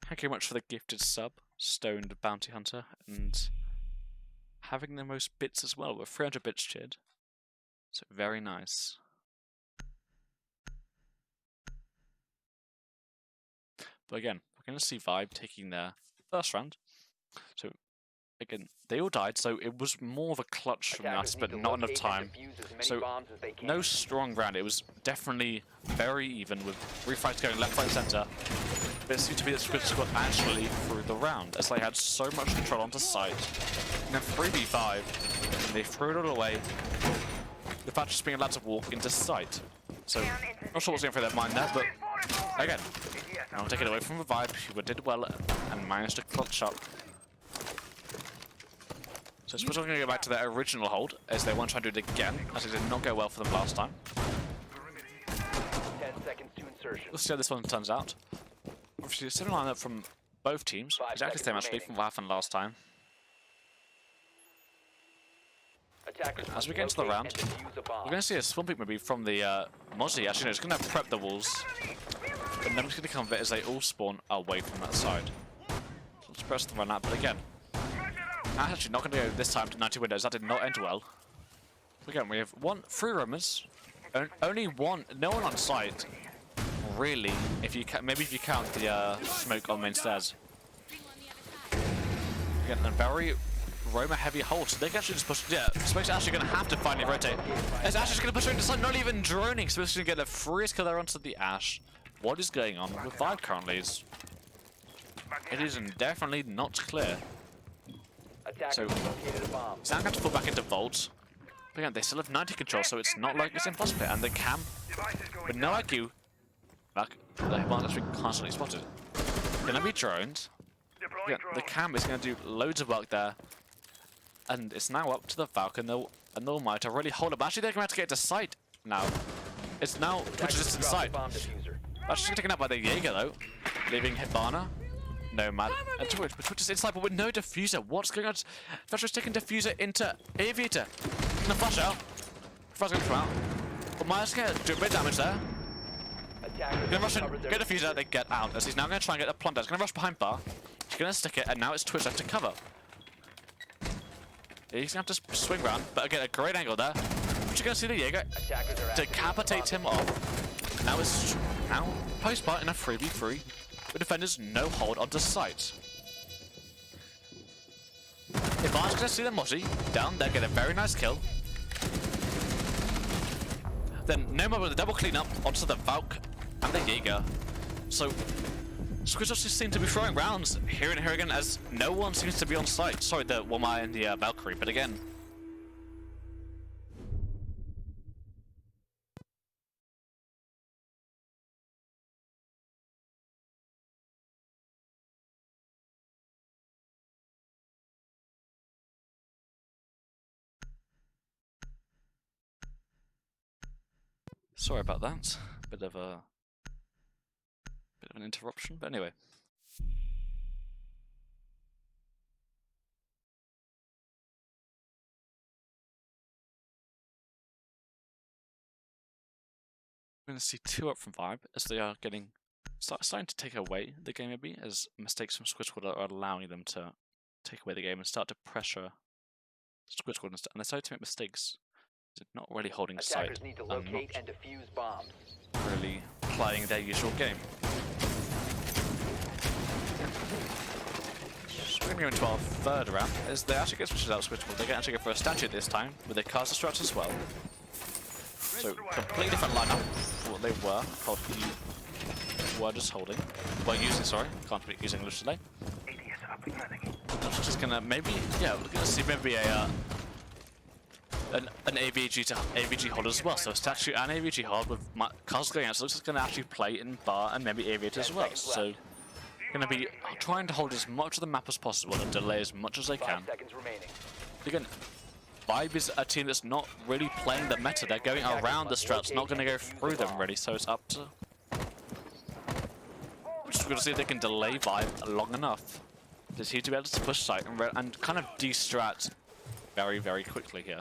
Thank you very much for the gifted sub, Stoned Bounty Hunter, and having the most bits as well, with 300 bits cheered. So very nice. But again, we're going to see ViBE taking their first round. So again, they all died, so it was more of a clutch from us, but not enough time. So no strong round. It was definitely very even, with refights going left, right, center. But it seemed to be that Squid Squad actually through the round, as they had so much control onto site. In a 3v5, and they threw it all away. The fact just being allowed to walk into sight. So, not sure what's going through their mind there, but again, I'll take it away from the ViBE, who did well and managed to clutch up. So Squid are going to go back to their original hold, as they want to try and do it again, as it did not go well for them last time. 10 seconds to insertion. Let's see how this one turns out. Obviously, a similar lineup from both teams. Exactly the same actually from what happened last time. As we get into the round, we're going to see a swamp peek maybe from the Mozzie. Actually, no, it's going to prep the walls. But then it's going to come of it as they all spawn away from that side. So let's press the run out, but again, that's actually not going to go this time to 90 windows. That did not end well. Again, we have three roamers, only one, no one on site. Really, if you maybe if you count the smoke on main stairs. Again, a very Roma heavy hold, so they can actually just push. Yeah, Smoke's actually going to have to finally rotate. It's actually just going to push her into side, not even droning. Smoke's going to get the freest kill there onto the Ash. What is going on with ViBE currently? It is definitely not clear. Attackers So, located a bomb. he's now going to fall back into Vault. But again, they still have 90 control, so it's not like it's impossible. And they can, Device is going with no IQ, back, the Hitbox has been constantly spotted. Gonna be droned. deploying Yeah, drone. the cam is going to do loads of work there. And it's now up to the Falcon and the Almighty to really hold up. Actually, they're going to have to get to sight now. It's now Twitch is in Drop sight. the bomb diffuser. That's just taken out by the Jaeger though, leaving Hibana, Nomad, and Twitch. But Twitch is inside, but with no diffuser. What's going on? Vetra's taking diffuser into Aviator. Gonna flash out. Flash gonna come out. But Myers gonna do a bit of damage there. Attackers Gonna rush in, recovered their get diffuser, they get out. As he's now gonna try and get the plunder. He's gonna rush behind bar. He's gonna stick it, and now it's Twitch left to cover. He's gonna have to swing round, but again, a great angle there. But you're gonna see the Jaeger Attackers are decapitate him off. Now it's post bar in a 3v3 with defenders no hold onto sight. If Bar's gonna see the Moshi down there, get a very nice kill. Then Nomad with a double clean up onto the Valk and the Jaeger. So Squid just seem to be throwing rounds here and here again as no one seems to be on site. Sorry, the Womai and the Valkyrie, but again. Sorry about that. Bit of an interruption, but anyway. We're going to see 2 up from ViBE as they are starting to take away the game maybe, as mistakes from Squid Squad are allowing them to take away the game and start to pressure Squid Squad, and they're starting to make mistakes. They're not really holding sight. Attackers need to locate and defuse bombs. Really playing their usual game. So we're going to go into our third round, as they actually get switches out Squid Squad. They can actually go for a statue this time, with their cast struts as well. So, completely different lineup from what they were, were just holding. Well, using, sorry, can't be using English today. ADS up and running. I'm just gonna maybe, yeah, we're gonna see maybe an AVG hold as well. So a statue and AVG hold with cars going out. So it looks like it's gonna actually play in bar and maybe Aviator as well. So gonna be trying to hold as much of the map as possible and delay as much as they 5 can. seconds remaining. Again, ViBE is a team that's not really playing the meta. They're going around the strats, not gonna go through them really. So it's up to. We're just gonna see if they can delay ViBE long enough. They seem to be able to push site and kind of de-strat very, very quickly here.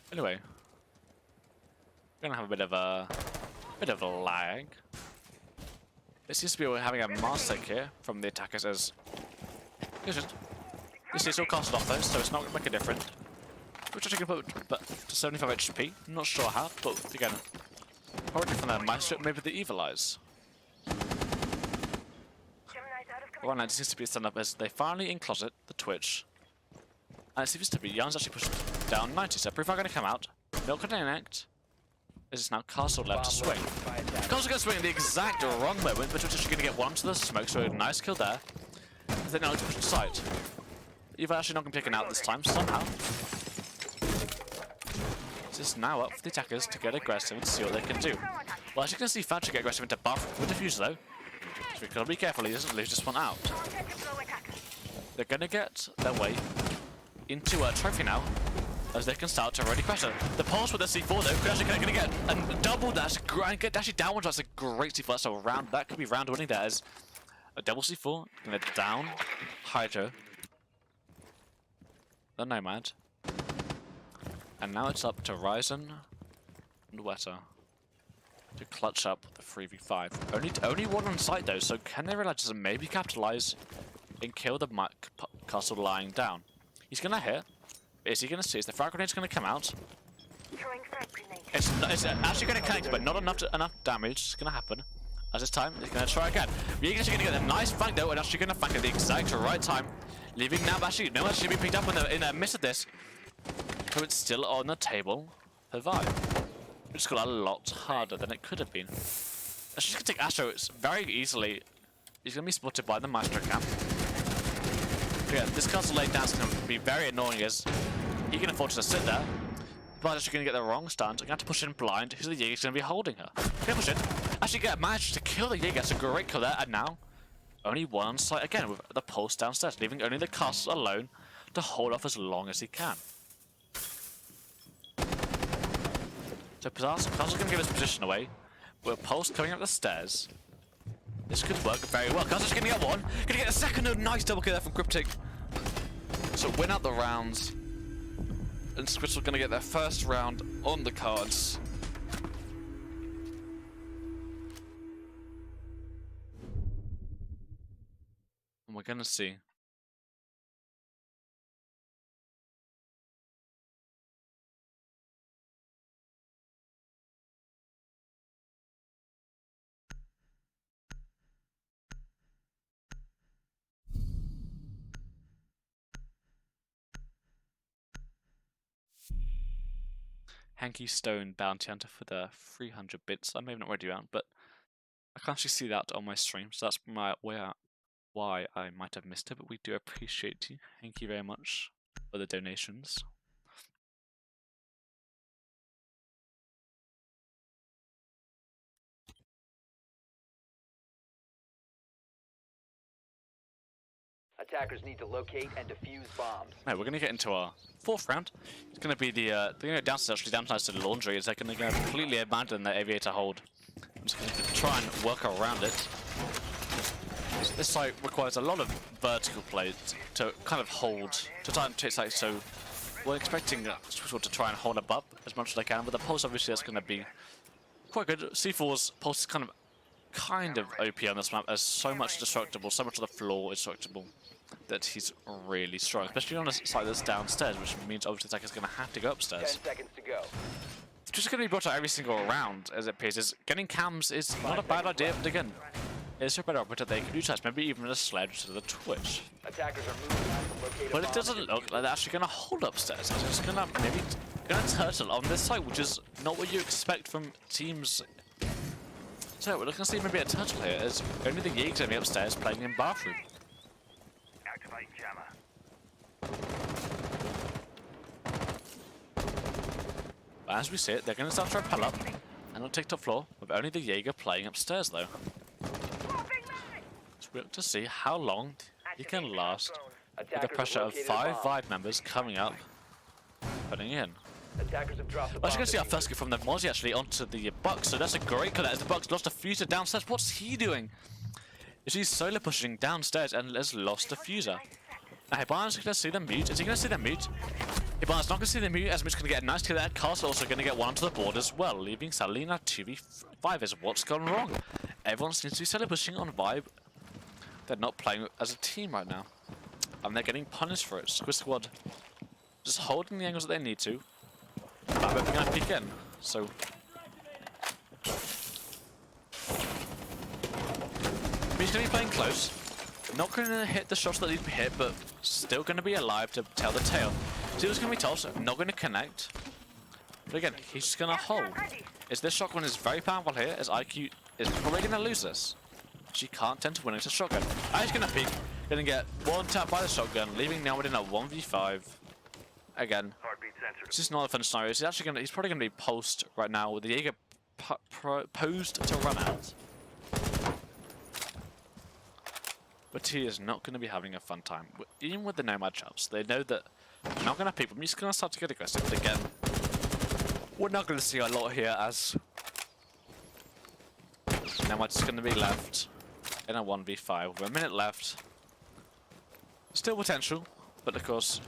Anyway, we're gonna have a bit of a lag. It seems to be we're having a mistake here from the attackers as this is all casted off though, so it's not gonna make a difference. Which actually can put but to 75 HP. I'm not sure how, but again, probably from the Maestro, maybe the Evil Eyes. Right now, it seems to be stand up as they finally in closet the Twitch. And it seems to be Jan's actually pushed down 90, so proof are going to come out. Milk and connect. This is now Castle left to swing. Castle going to swing at the exact wrong moment, but Twitch actually going to get one to the smoke, so a nice kill there. Then now it's pushed aside. You've actually not going to be taken out this time, somehow. This is now up for the attackers to get aggressive and see what they can do. Well, as you can see, Thatcher get aggressive into buff with diffuser though. So we've got to be careful he doesn't lose this one out. They're going to get their way into a trophy now, as they can start to really pressure. The pulse with the C4 though could actually going to get a double dash and get actually downwards. That's a great C4. So round that could be round winning there as a double C4 going to down Hydro, the Nomad, and now it's up to Ryzen and Weta to clutch up the 3v5. Only one on site though, so can they realize to maybe capitalize and kill the castle lying down? He's gonna hit. Is he gonna see? Is the frag grenade's gonna come out? It's actually gonna connect, but not enough damage is gonna happen. As this time, he's going to try again. Jaeger's actually going to get a nice flank though, and actually going to flank at the exact right time. Leaving now, actually, no one should be picked up in the midst of this. So it's still on the table for ViBE. It's got a lot harder than it could have been. She's going to take Astro very easily. He's going to be spotted by the Maestro camp. Yeah, this castle laid down is going to be very annoying as he can afford to sit there. But actually going to get the wrong stance. I'm going to have to push in blind. Who's the Jaeger's going to be holding her? Can push in. Actually managed to kill the Jaeger. It's a great kill there. And now, only one on site again with the pulse downstairs, leaving only the castle alone to hold off as long as he can. So Castle's going to give his position away. With Pulse coming up the stairs. This could work very well. Castle's going to get one. Going to get a second. Oh, nice double kill there from Cryptic. So win out the rounds. And Squid's going to get their first round on the cards. And we're going to see. Hanky Stone Bounty Hunter for the 300 bits. I may have not read you out, but I can't actually see that on my stream, so that's why I might have missed it, but we do appreciate you. Thank you very much for the donations. Attackers need to locate and defuse bombs. Right, we're going to get into our fourth round. It's going to be they're going to go downstairs, actually downstairs to the laundry, as they're going to go completely abandon their aviator hold. I'm just going to try and work around it. This site requires a lot of vertical play to kind of hold, to try and take site, so we're expecting Squid to try and hold above as much as they can, but the pulse obviously that's going to be quite good. C4's pulse is kind of OP on this map, as so much destructible, so much of the floor is destructible, that he's really strong, especially on a site that's downstairs, which means obviously the attacker's going to have to go upstairs. 10 seconds to go. It's just going to be brought out every single round, as it appears. Getting cams is not a bad idea, but again, it's a better operator they could utilize, maybe even a sledge to the Twitch. Attackers are moving out to locate a But it bomb doesn't and look like they're actually going to hold upstairs. They're just going to maybe turtle on this site, which is not what you expect from teams. So we're looking to see maybe a turtle here, as only the Yeag's going to be upstairs playing in bathroom. Activate jammer. But as we see it, they're going to start to rappel up and on top floor, with only the Jaeger playing upstairs though. So we're to see how long he can last with the pressure of 5 ViBE members coming up, putting in. Attackers have dropped the Well, as you bomb can see, our diffuser. first kill from the Mozzie actually onto the Bucks, so that's a great kill as the Bucks lost a fuser downstairs. What's he doing? Is he solo pushing downstairs and has lost a fuser? Now, Hibana's going to see the mute. Is he going to see the mute? Hibana's not going to see the mute, as Mute's going to get a nice kill there. Castle also going to get one onto the board as well, leaving Salina 2v5. Is what's gone wrong? Everyone seems to be solo pushing on ViBE. They're not playing as a team right now, and they're getting punished for it. Squid Squad just holding the angles that they need to. But we're going to peek in, so he's going to be playing close. Not going to hit the shots that need to be hit, but still going to be alive to tell the tale. See what's going to be tossed, not going to connect. But again, he's just going to hold. This shotgun is very powerful here, as IQ is probably going to lose this. She can't tend to win it to shotgun. He's going to peek, going to get one tap by the shotgun, leaving now within a 1v5. Again, Heartbeat sensor. this is not a fun scenario. He's probably going to be post right now with the Jaeger posed to run out. But he is not going to be having a fun time. Even with the Nomad chops, they know that they're not going to peek, but he's going to start to get aggressive. But again, we're not going to see a lot here, as Nomad's going to be left in a 1v5 with a minute left. Still potential, but of course,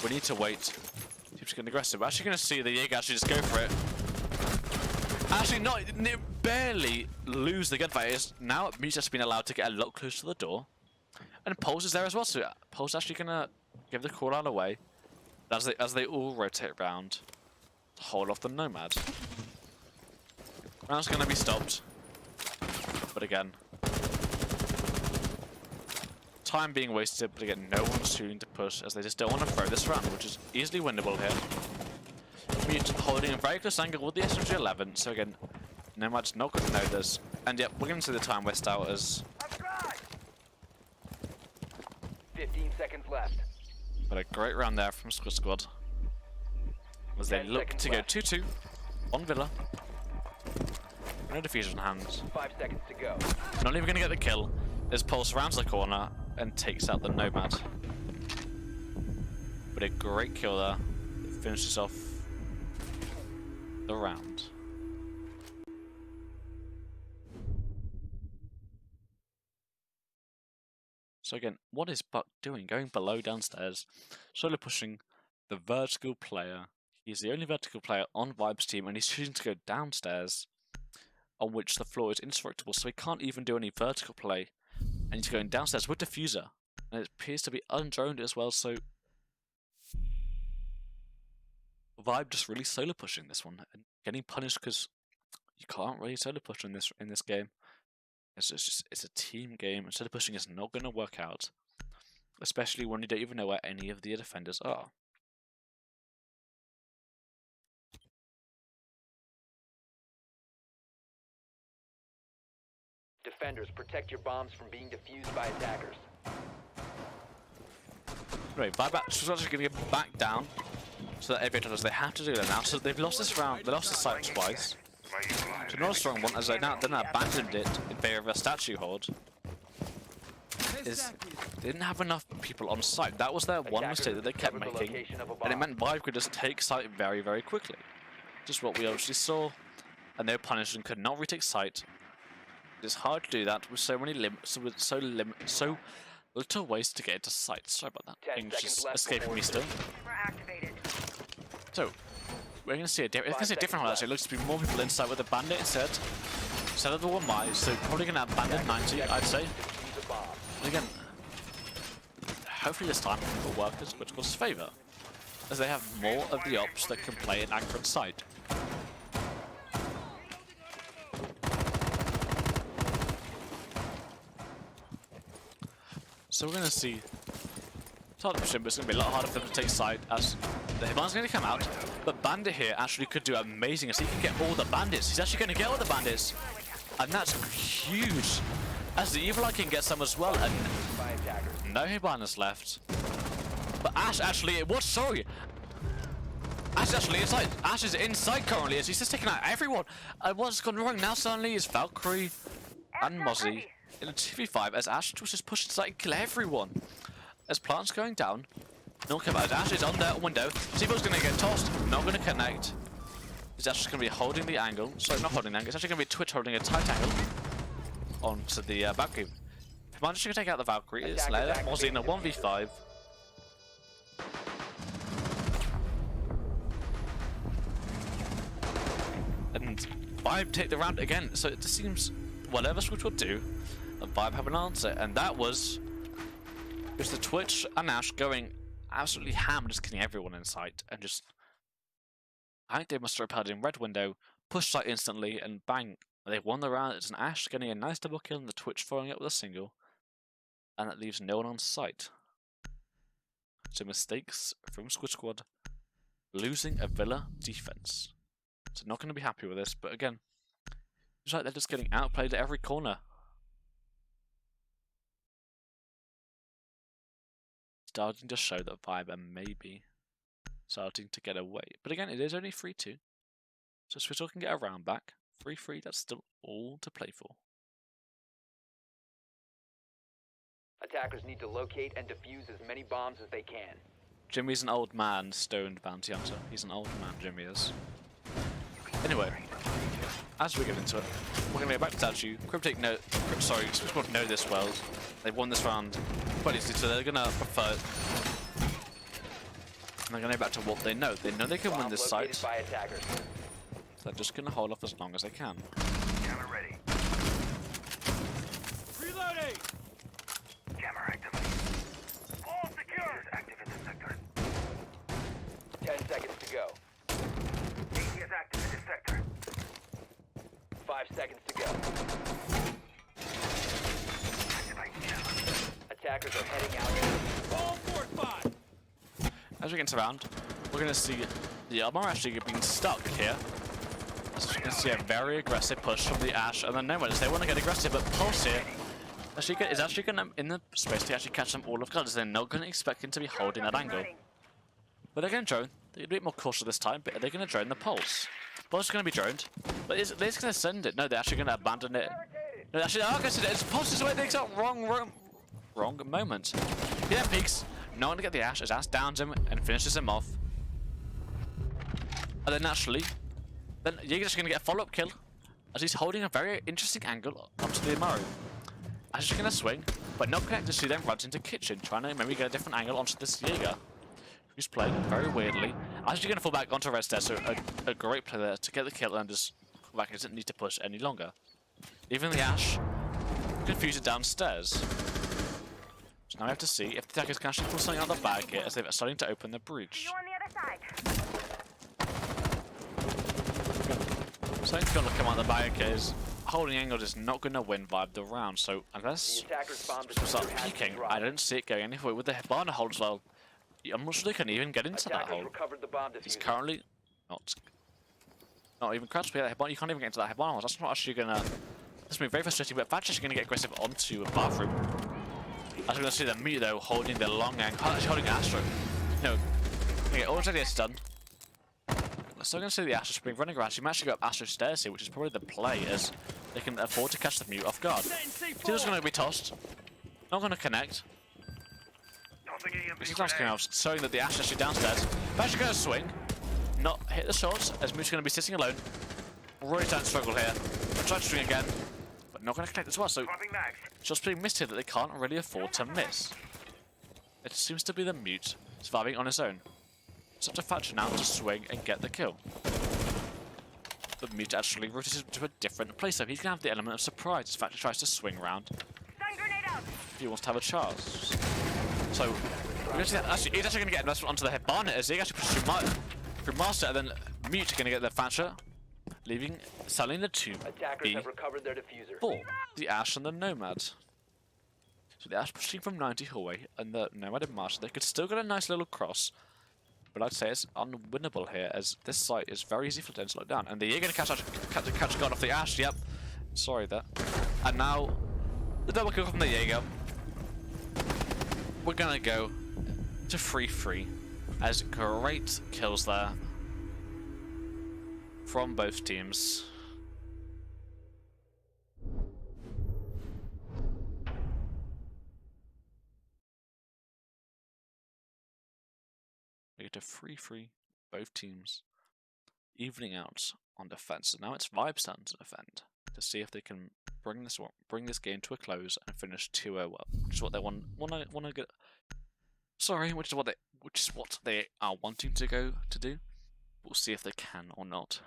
we need to wait. Keeps getting aggressive. We're actually going to see the Jaeger actually just go for it. Actually, not barely lose the gunfight. Is now Mute's just been allowed to get a lot closer to the door, and Pulse is there as well. So Pulse actually going to give the call out away as they all rotate around to hold off the Nomad. Round's going to be stopped, but but again, time being wasted, but again, no one's choosing to push as they just don't want to throw this round, which is easily winnable here. Mute holding a very close angle with the SMG-11, so again, Nomad's not going to know this, and yet we're going to see the time waste out as 15 seconds left. but a great round there from Squid. As they 10 look seconds to go left. 2-2 on Villa. No diffuser in hand. 5 seconds to go. Not even going to get the kill. As Pulse rounds the corner and takes out the Nomad. But a great kill there. That finishes off the round. So again, what is Buck doing? Going below downstairs, solo pushing the vertical player. He's the only vertical player on ViBE's team, and he's choosing to go downstairs, on which the floor is indestructible, so he can't even do any vertical play. And he's going downstairs with diffuser, and it appears to be undroned as well. So ViBE just really solo pushing this one and getting punished because you can't really solo push in this game. It's a team game, and solo pushing is not going to work out, especially when you don't even know where any of the defenders are. Defenders, protect your bombs from being defused by attackers. Right, ViBE actually going to get back down, so that every does they have to do that now. So they've lost this round, they lost the site twice. So not a strong one, as they now abandoned it in favor of a statue horde. They didn't have enough people on site. That was their one mistake that they kept making, and it meant ViBE could just take site very, very quickly. Just what we obviously saw, and they were punished and could not retake site. It's hard to do that with so many so little ways to get into site. Sorry about that. English is escaping me still. So we're going to see a different one actually. It looks to be more people inside with a bandit instead of the one my. So probably going to have bandit 90, I'd say. And again, hopefully this time it will work as Squid's favour, as they have more of the ops that can play an accurate site. So we're going to see but it's going to be a lot harder for them to take side as the Hitman's going to come out. But Bandit here actually could do amazing as he can get all the bandits. He's actually going to get all the bandits. And that's huge. As the Evil Eye can get some as well. And no Hitman's left. But Ash actually, sorry. Ash is actually inside. Ash is inside currently as he's just taking out everyone. What's gone wrong now suddenly is Valkyrie and Mozzie in a 2v5 as Ash was just pushing inside and kill everyone. As Plant's going down, no come out. Ash is on the window. T-Bow's going to get tossed, not going to connect. He's actually going to be holding the angle. Sorry, not holding the angle. It's actually going to be Twitch holding a tight angle onto the Valkyrie. Managed to take out the Valkyrie. It's Leia, Mozzie in a 1v5. And ViBE take the round again. So it just seems whatever Squid will do, ViBE have an answer. And that was just the Twitch and Ash going absolutely ham, just killing everyone in sight. And just, I think they must have repelled in red window, pushed sight instantly, and bang, they won the round. It's an Ash getting a nice double kill and the Twitch following up with a single. And that leaves no one on site. So mistakes from Squid Squad, losing a Villa defense. So not going to be happy with this, but again, it's like they're just getting outplayed at every corner. Starting to show that ViBE are maybe starting to get away. But again, it is only 3-2. So Squid can get a round back. 3-3, that's still all to play for. Attackers need to locate and defuse as many bombs as they can. Jimmy's an old man, stoned bounty hunter. He's an old man, Jimmy is. Anyway, as we get into it, we're going to go back to statue. Cryptic know, sorry, Squid know this well. They've won this round quite easily, so they're going to prefer it. And they're going to go back to what they know. They know they can win this site. So they're just going to hold off as long as they can. Camera ready. Reloading! Camera active. All secure. Active in the sector. 10 seconds to go. AT is active in this sector. 5 seconds to go. Attackers are heading out. As we get around, we're going to see the Elmar actually being stuck here. So you can see a very aggressive push from the Ash and the Nomads. They want to get aggressive, but Pulse here is actually going to, in the space, to actually catch them all off guard, as they're not going to expect him to be holding that angle. But they're going to drone. They're a bit more cautious this time, but they're going to drone the Pulse. Pulse is going to be droned, but they're just going to send it. No, they're actually going to abandon it. No, actually, it's Pulse is away. They got wrong moment. He then peeks. No one to get the Ash, as Ash downs him and finishes him off. And then naturally, Jaeger's just going to get a follow-up kill, as he's holding a very interesting angle onto the Amaru. Ash is going to swing, but not connected, so he then runs into Kitchen, trying to maybe get a different angle onto this Jaeger, who's playing very weirdly. Ash is going to fall back onto Red Stairs, so a great play there to get the kill and just fall back. He doesn't need to push any longer. Even the Ash confused downstairs. So now we have to see if the attackers can actually pull something out of the bag here, as they're starting to open the breach. You on the other side. Something's going to come out of the bag here is holding angle is not going to win ViBE the round, so unless The attackers bomb we start diffuser has been peeking, dropped. I don't see it going anywhere. With the Hibana hold as well, I'm not sure they can even get into that Attackers hole. recovered the bomb He's diffuser. currently not even crouched by that Hibana. You can't even get into that Hibana hole. That's not actually going to... That's going to be very frustrating, but Thatcher's going to get aggressive onto a bathroom. As we're going to see the Mute, though, holding the long angle. Actually holding Astro. No. Okay, already it's done. Still going to see the Astro Spring running around. She managed to go up Astro Stairs here, which is probably the play, as they can afford to catch the Mute off guard. Teal's going to be tossed. Not going to connect. Tossing EMP This is last grenade. out, showing that the Ash is actually downstairs. Thatcher's going to swing. Not hit the shots, as Mute's going to be sitting alone. Really starting to struggle here. Try to swing again, but not going to connect as well, so Popping mags. shots being missed here that they can't really afford to miss. It seems to be the Mute surviving on his own. It's up to Thatcher now to swing and get the kill. The Mute actually rotated to a different place, so he's going to have the element of surprise as Thatcher tries to swing around. Stun grenade out. He wants to have a chance. So, he's actually going to get investment onto the Hibana as he actually pushes through Master, and then Mute going to get the Thatcher, selling the 2 Attackers have recovered their diffuser. for the Ash and the Nomad. So the Ash pushing from 90 away, and the Nomad in Master. They could still get a nice little cross, but I'd say it's unwinnable here, as this site is very easy for them to slow down. And they're going to catch a guard off the Ash. Yep, sorry there. And now the double kill from the Jaeger. We're gonna go to 3-3, as great kills there from both teams. We get to 3-3, both teams evening out on defense. So now it's ViBE's turn to defend, to see if they can bring this game to a close and finish 2-0 well, which is what they want to get. Sorry, which is what they are wanting to go to do. We'll see if they can or not.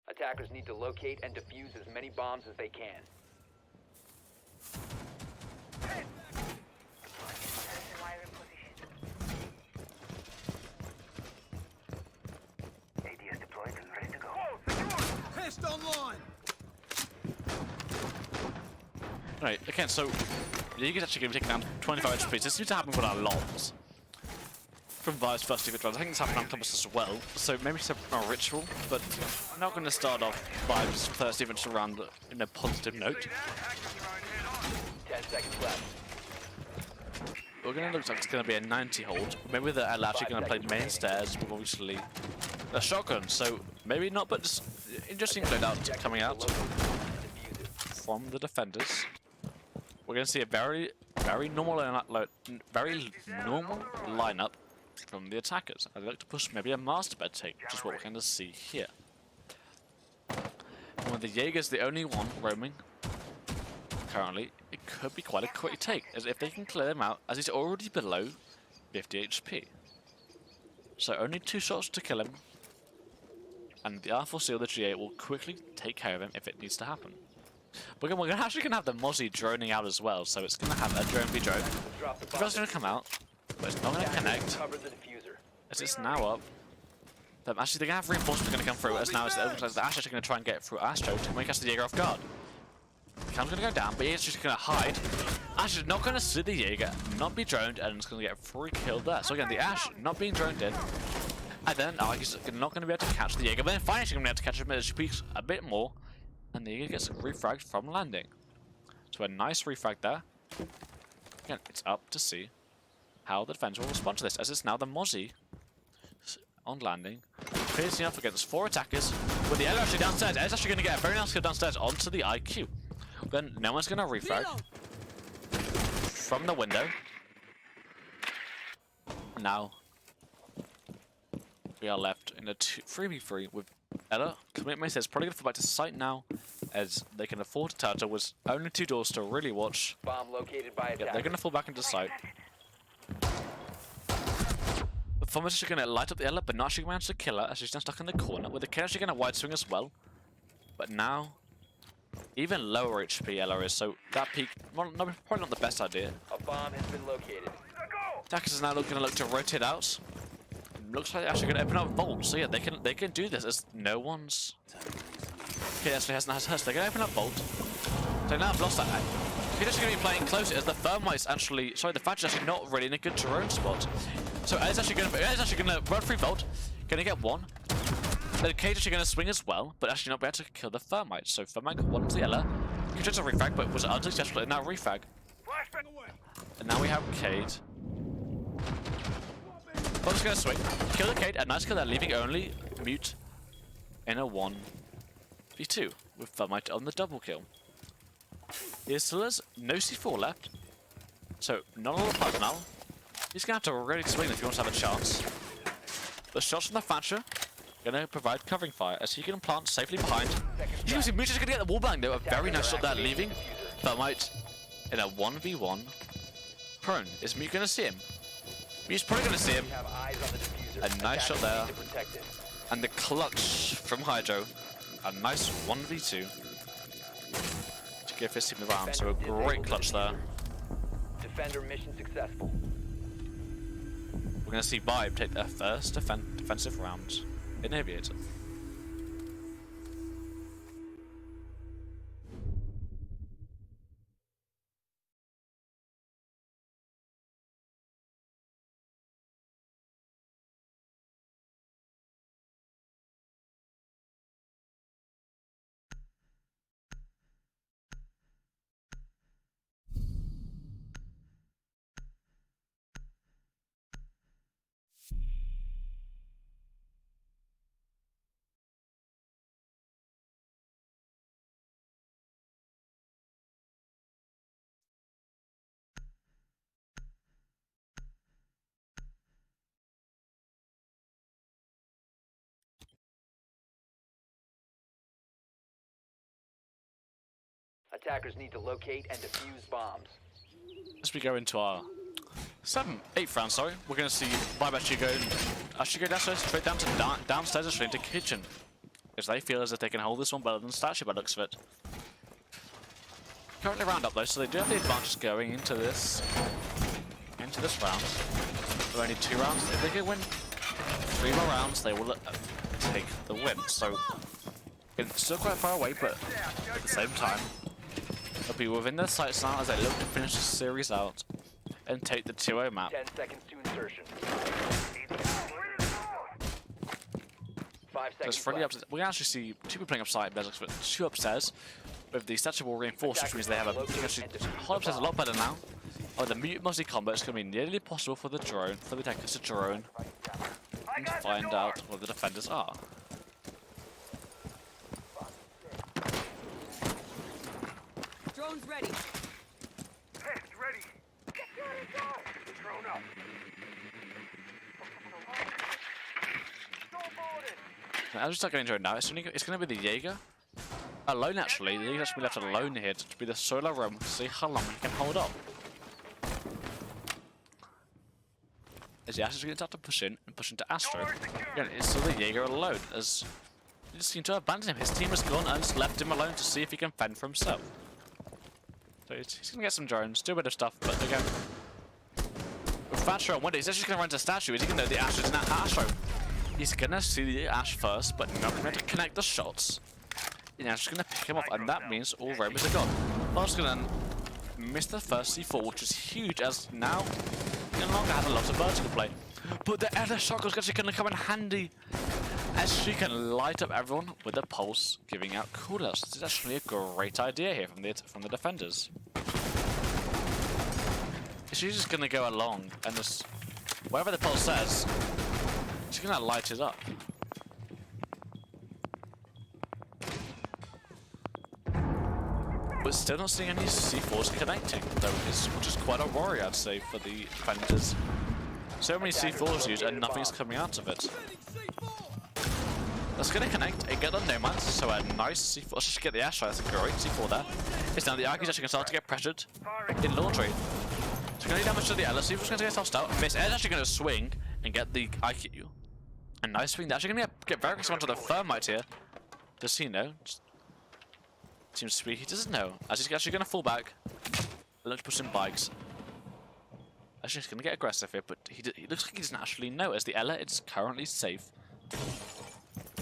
Attackers need to locate and defuse as many bombs as they can. Wire in position. ADS deployed and ready to go. Pest online! Right, again, so Jaeger's actually going to be taking down 25 HP. This seems to happen quite a lot from ViBE's first 2 good runs. I think it's happened on Compass as well, so maybe it's a ritual, but I'm not going to start off ViBE's first event around in a positive note. 10 seconds left. We're going to look like it's going to be a 90 hold. Maybe they're actually going to play main stairs with obviously a shotgun, so maybe not, but just interesting loadout coming out from the defenders. We're going to see a very normal lineup from the attackers. I'd like to push maybe a master bed take, which is what we're going to see here. And when the Jaeger's the only one roaming currently, it could be quite a quick take, as if they can clear him out, as he's already below 50 HP. So only 2 shots to kill him, and the R4C or the GA will quickly take care of him if it needs to happen. We're actually gonna have the Mozzie droning out as well, so it's gonna have a drone v drone. Drop the The drone's gonna come out, but it's not gonna connect Cover the diffuser. as it's now up. Actually, they're gonna have reinforcements gonna come through as now it looks like the Ash is gonna try and get through Astro to make us the Jaeger off guard. Cam's gonna go down, but he's just gonna hide. Ash is not gonna see the Jaeger, not be droned, and it's gonna get free killed there. So again, the Ash not being droned in, and then he's not gonna be able to catch the Jaeger, but then finally she's gonna be able to catch him as she peeks a bit more, and the Jaeger gets refragged from landing. So a nice refrag there. Again, it's up to see how the defense will respond to this, as it's now the Mozzie on landing. Facing off against 4 attackers, with the Ella actually downstairs. Ella's actually going to get a very nice kill downstairs onto the IQ. Then no one's going to refrag from the window. Now we are left in a 3v3 with Ella. Commitment says probably going to fall back to site now, as they can afford to turtle with only 2 doors to really watch. Bomb located by Yeah, attacker. they're going to fall back into site. The Thomas is going to light up the Ella, but not actually manage to kill her as she's now stuck in the corner, with the kid actually going to wide swing as well. But now, even lower HP Ella is, so that peak, well, no, probably not the best idea. A bomb has been located. Attackers is now going to look to rotate out. Looks like they're actually going to open up vaults, so yeah, they can do this as no one's... Okay, actually hasn't hers. They're going to open up vault. So now I've lost that. He's actually going to be playing close as the Thermite's actually, sorry, the Thatcher's actually not really in a good drone spot. So Ed's actually going to run through vault, going to get 1. Then Cage actually going to swing as well, but actually not be able to kill the Thermite. So Thermite got 1 to the Ella. He tried to refrag, but was unsuccessful in that refrag. Flashbang away. And now we have Cade. Bob's going to swing, kill the Cade, a nice kill there, leaving only Mute in a 1v2 with Thermite on the double kill. Here's Silas, no C4 left, so not a lot of fight now. He's going to have to really swing if he wants to have a chance. The shots from the Thatcher going to provide covering fire as he can plant safely behind. You can see Mute is going to get the wall bang though, a very nice shot there, leaving Thermite in a 1v1 prone. Is Mute going to see him? Mute's probably going to see him. Have eyes on the diffuser. A nice shot Attackers there. need to protect it. And the clutch from Hydro, a nice 1v2 to give his team the round, so a great clutch there. Defender mission successful. We're going to see ViBE take their first defensive round in Aviator. Attackers need to locate and defuse bombs. As we go into our 8th round, sorry, we're going to see ViBE actually go downstairs, straight down to downstairs and straight into kitchen, because they feel as if they can hold this one better than Statue by the looks of it. Currently round up though, so they do have the advantage going into this round. With only 2 rounds, if they can win 3 more rounds, they will take the win. So it's still quite far away, but at the same time, they'll be within their sights now as they look to finish the series out and take the 2-0 map. 10 seconds to insertion. 5 There's seconds friendly left. upstairs. We can actually see 2 people playing upside, but 2 upstairs with the statue wall reinforced, which means they have a hold upstairs a lot better now. Oh, the Mute Mozzie combo is going to be nearly impossible for the attackers to drone and to find out where the defenders are. Drone's ready. Pest ready. Get down. Drone up. As we start getting droned now, it's going to be the Jaeger. Alone actually, the Jaeger's going to be left alone here to be the solo roam to see how long he can hold up. As the Ash is going to start to push in and push into Astro. Again, it's still the Jaeger alone as just seem to abandon him. His team has gone and just left him alone to see if he can fend for himself. So he's gonna get some drones, do a bit of stuff, but again, with Thatcher on window, he's actually gonna run to statue. Is he gonna know the Ash is in that Astro? He's gonna see the Ash first, but not gonna connect the shots. And Ash is gonna pick him off, and that means all roamers are gone. Bob's gonna miss the first C4, which is huge, as now he no longer has a lot of vertical play. But the Ella shotgun's actually gonna come in handy, as she can light up everyone with a pulse, giving out cooldowns. This is actually a great idea here from the defenders. She's just gonna go along and just whatever the pulse says, she's gonna light it up. But still not seeing any C4s connecting, though, which is quite a worry, I'd say, for the defenders. So many C4s used and nothing's coming out of it. That's gonna connect and get on Nomads, so a nice C4. Let's just get the Ash. That's a great C4 there. It's now the Arky's actually gonna start to get pressured in laundry. It's gonna do damage to the Ella. C4's gonna get tossed out. Miss Ed's actually gonna swing and get the IQ. A nice swing. They're actually gonna get very close onto the Thermite here. Does he know? Seems to be he doesn't know. As he's actually gonna fall back. Let's push some bikes. Actually, he's gonna get aggressive here, but he looks like he doesn't actually know, as the Ella is currently safe,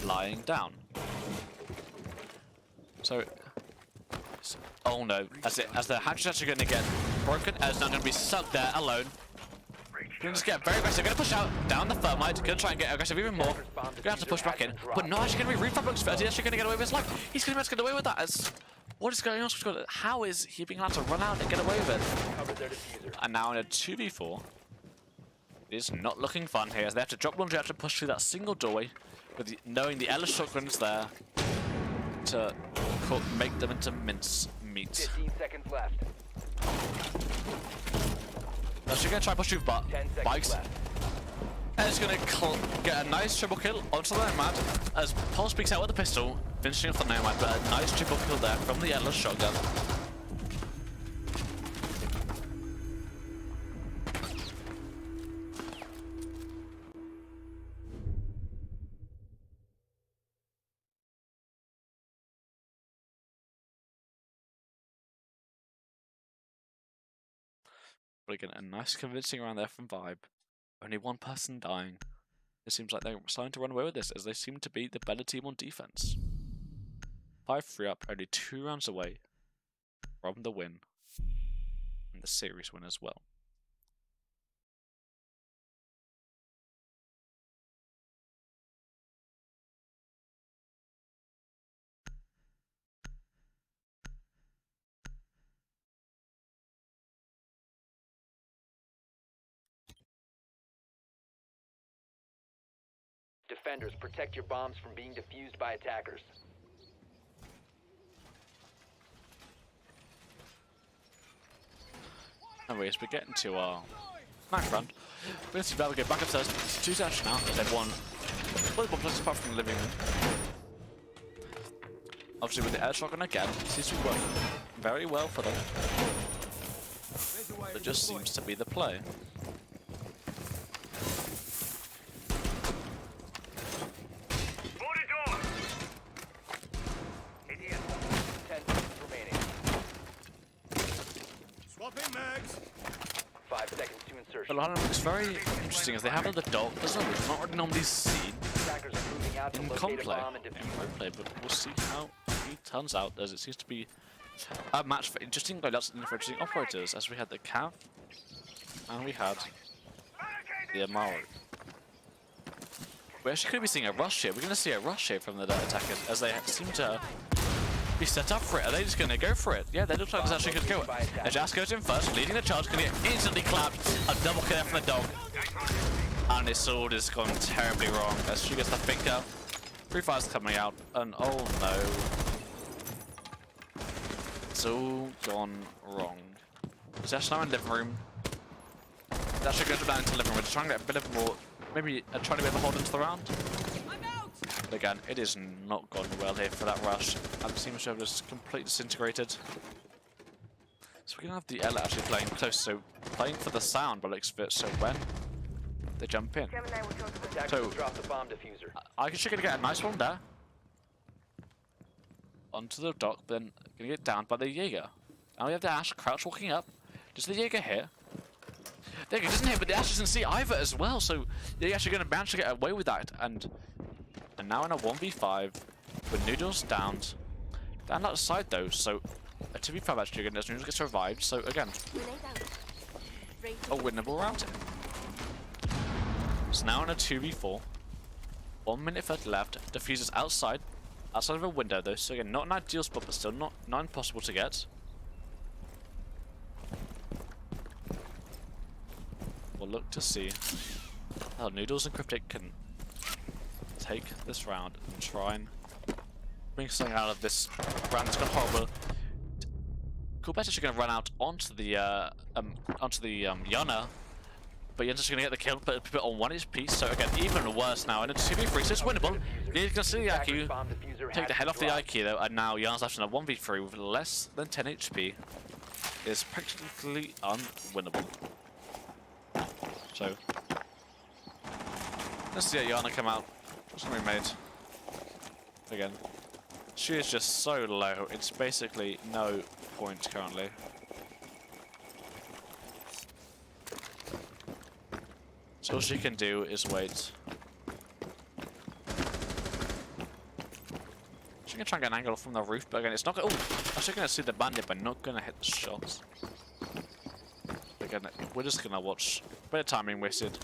lying down. So, oh no! As the hatch is actually gonna get broken, Ella's not gonna be stuck there alone. Gonna just get very aggressive. Gonna push out down the Thermite. Gonna try and get aggressive even more. Gonna have to push back in, but not actually gonna be refab first. He's actually gonna get away with his life. He's gonna be able to get away with that. As what is going on? How is he being allowed to run out and get away with it? And now in a 2v4, it is not looking fun here, as they have to drop laundry out to push through that single doorway, with knowing the Ella shotgun is there to make them into mince meat. 15 seconds left. Now she's gonna try and push through bikes. And it's gonna get a nice triple kill onto the Nomad, as Pulse speaks out with the pistol, finishing off the Nomad, but a nice triple kill there from the Ella shotgun. But again, a nice convincing round there from ViBE. Only one person dying. It seems like they're starting to run away with this, as they seem to be the better team on defense. 5-3 up, only 2 rounds away from the win, and the series win as well. Defenders, protect your bombs from being defused by attackers. Anyways, we're getting to our ninth round. We're going to see ViBE go back upstairs to Dash now, as they've won all the bomb places apart from the living room. Obviously with the air shotgun again, it seems to be working very well for them. It just seems to be the play. But it's very interesting, as they have the dog. That's not normally seen in gameplay, but we'll see how he turns out, as it seems to be a match for interesting operators, as we had the Cav and we had the Amaru. We're actually going to be seeing a rush here. We're going to see a rush here from the attackers, as they seem to be set up for it. Are they just going to go for it? Yeah, they look like it's actually going to go. Ajas goes in first, leading the charge, going to get instantly clapped. A double kill from the dog. And his sword has gone terribly wrong, as she gets the finger. Free fire's coming out, and oh no. It's all gone wrong. Ajas now in the living room. That should go down into the living room. Just trying to get a bit of more, maybe trying to be able to hold into the round. But again, it is not gone well here for that rush. And the team show just completely disintegrated. So we're gonna have the Ella actually playing close, so playing for the sound by looks of it. So when they jump in, so drop the bomb diffuser. I can actually gonna get a nice one there. onto the dock, but then gonna get downed by the Jaeger. Now we have the Ash crouch walking up. Does the Jaeger hit? The Jaeger doesn't hit, but the Ash doesn't see either as well, so they're actually gonna manage to get away with that. And now in a 1v5 with Noodles downed. Down outside though, so a 2v5 actually again as Noodles gets revived, so again a winnable round here. So now in a 2v4. 1 minute 30 left. Diffuser's outside of a window though, so again not an ideal spot, but still not impossible to get. We'll look to see how Noodles and Cryptic can take this round and try and bring something out of this round that's gone horrible. Coolbet's actually going to run out onto the Yana, but Yana's just going to get the kill, but put it on 1 HP. So again, even worse now. And it's 2v3, so it's winnable. You're going to see the IQ take the head off the IQ though, and now Yana's left in a 1v3 with less than 10 HP. It's practically unwinnable. So let's see Yana come out. What's going to be made? Again, she is just so low. It's basically no point currently. So all she can do is wait. She's gonna try and get an angle from the roof, but again, it's not gonna. Oh, actually gonna see the bandit, but not gonna hit the shots. Again, we're just gonna watch. Bit of timing wasted,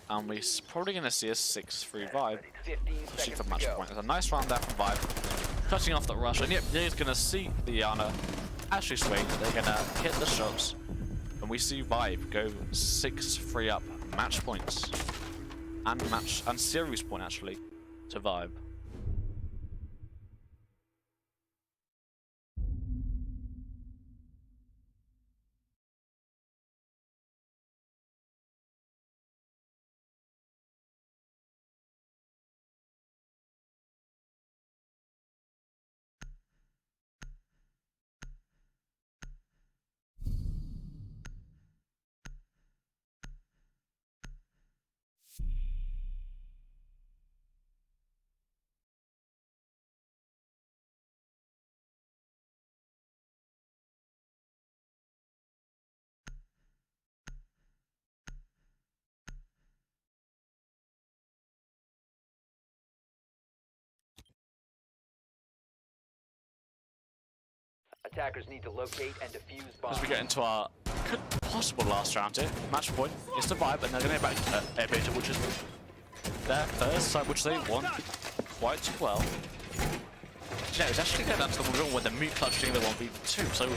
and we're probably gonna see a 6-3 ViBE. 15 Pushing seconds for to match go. point. There's a nice round there from ViBE. Cutting off the rush, and yep, he's gonna see the Yana actually swing. They're gonna hit the shots, and we see ViBE go 6-3 up, match points, and series point actually to ViBE. Attackers need to locate and defuse bombs. As we get into our possible last round here, match point is the ViBE, and they're going to get back to Air which is their first side, which they won quite well. Yeah, it's actually getting down to the middle with the mute clutching the 1v2, so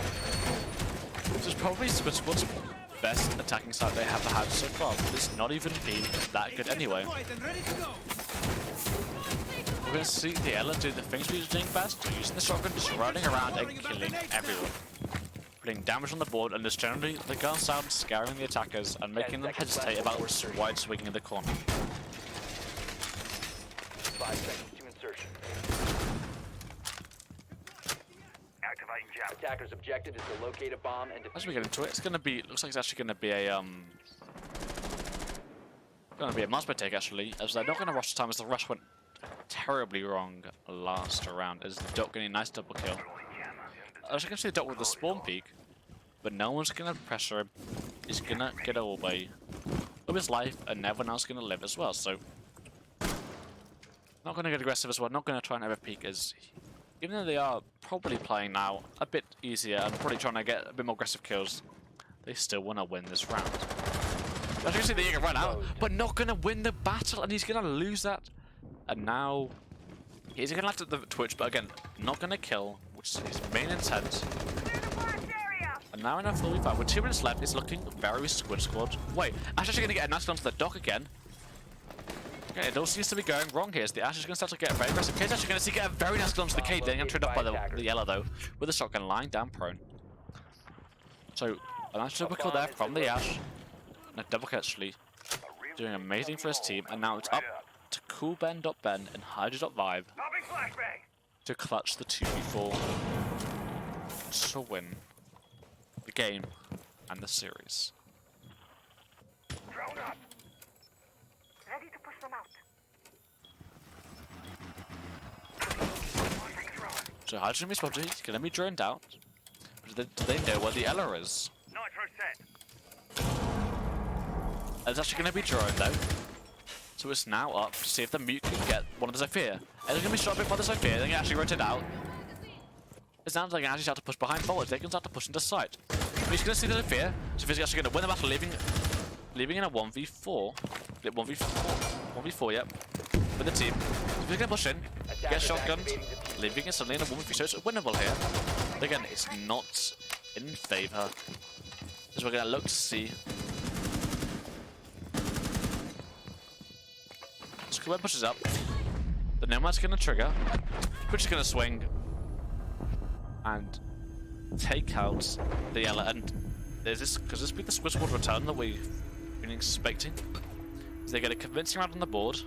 this is probably Squid's best attacking side they have had so far, but it's not even been that good anyway. We're going to see the Ella do the things we're doing best, using the shotgun, just running around and killing everyone. Putting damage on the board, and just generally the gun sound scaring the attackers and making them hesitate about wide swinging in the corner. 5 seconds to insertion. Activating jab. Attackers' objective is to locate a bomb and defuse. As we get into it, it's going to be, looks like it's actually going to be a Mosby take actually, as they're not going to rush the time as the rush went terribly wrong last round, as the Doc getting a nice double kill. As you can see, the Doc with the spawn peak, but no one's gonna pressure him. He's gonna get away with his life, and everyone else is gonna live as well. So, not gonna get aggressive as well. Not gonna try and have a peek, as even though they are probably playing now a bit easier and probably trying to get a bit more aggressive kills, they still want to win this round. As you can see, the Jaeger run out, but not gonna win the battle, and he's gonna lose that. And now he's gonna have to the Twitch, but again, not gonna kill, which is his main intent. And now in a 4v5 with 2 minutes left, it's looking very Squid Squad. Wait, Ash actually gonna get a nice onto the dock again. Okay, it all seems to be going wrong here. So the Ash is gonna start to get a very aggressive. Kate's actually gonna get a very nice onto the Kate, then trade off by the yellow though, with the shotgun lying down prone. So a nice double kill there from the Ash. And a double kill actually doing amazing for his team, and now it's up to CoolBen.Ben and Hydra.ViBE Popping flashbang. to clutch the 2v4 to win the game and the series. Drone up. Ready to push them out. So how's gonna be spotted? He's gonna be droned out. But do they know where the Ella is? Nitro set. It's actually gonna be droned out. So it's now up to see if the mute can get one of the Zephyr. It's gonna be shot by the Zephyr, then get actually rotate out. It sounds like they actually start to push behind forwards. They can start to push into sight. He's gonna see the Zephyr. Zephyr's actually gonna win the battle, leaving in a 1v4. 1v4, yep. With the team. He's gonna push in, get shotgunned, leaving it suddenly in a 1v3, so it's winnable here. But again, it's not in favour. As we're gonna look to see. Squid pushes up. The Nomad's gonna trigger. Squid's gonna swing. And take out the Ella. And there's this, because this be the Squid Squad return that we've been expecting. So they get a convincing round on the board.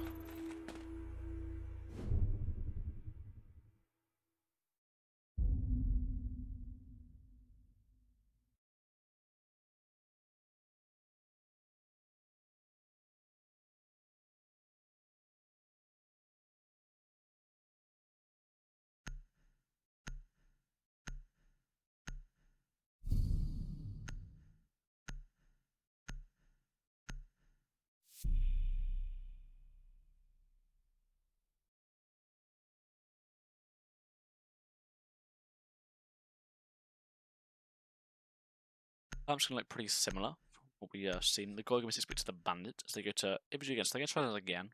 I'm just gonna look pretty similar from what we seen. The goal going to speak to the bandit as they go to Ibiju against. They're gonna try that again.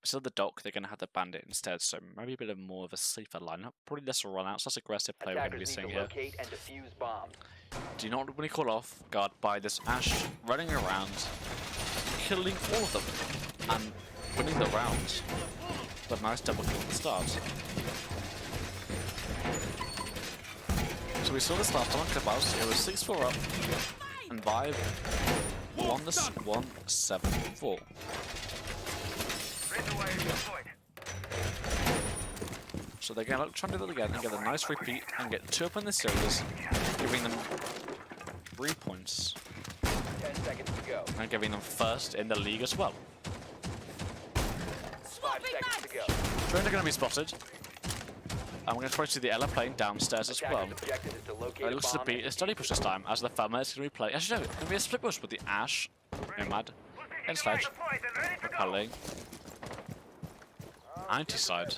Instead of the dock, they're gonna have the bandit instead. So maybe a bit of more of a safer lineup. Probably less runouts, less aggressive play we're gonna be seeing here. Locate and defuse bombs. Do not really call off guard by this Ash running around, killing all of them, and winning the round. But nice double kill at the start. So we saw this last time on ClubHouse. It was 6-4 up, and ViBE won this 1-7-4. Razor wire deployed. So they're gonna try and do that again and get a nice repeat and get 2 up in the series, giving them 3 points 10 seconds to go. and giving them first in the league as well. 5 seconds to go. Drones are gonna be spotted. And we're going to try to see the Ella playing downstairs as well. Attacker's objective is to locate It looks to be a study push this time, as the Farmer is going to be playing. Actually, no, it's going to be a split push with the Ash, Nomad, and Sledge, Deployed and ready to go. repelling. Anti-side.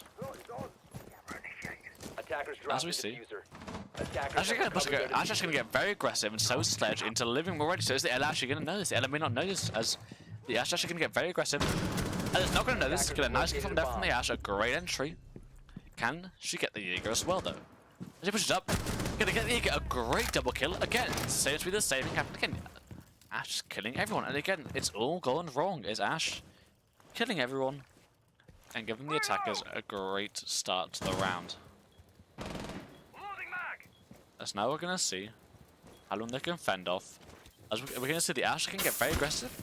Attackers drop As we the see. diffuser. Attackers Ash is going to Ash is going to get very aggressive, and so is Sledge into living already. So is the Ella actually going to know this? The Ella may not know this, as the Ash is actually going to get very aggressive. And it's not going to know this. Get a nice kill from there from the Ash, a great entry. Can she get the Jaeger as well, though? As she pushes up, gonna get the Jaeger, a great double kill. Again, seems to be the same thing happening again. Ash killing everyone, and again, it's all going wrong. Is Ash killing everyone and giving the attackers a great start to the round. Loading mag. As now we're gonna see how long they can fend off. As we're gonna see the Ash can get very aggressive.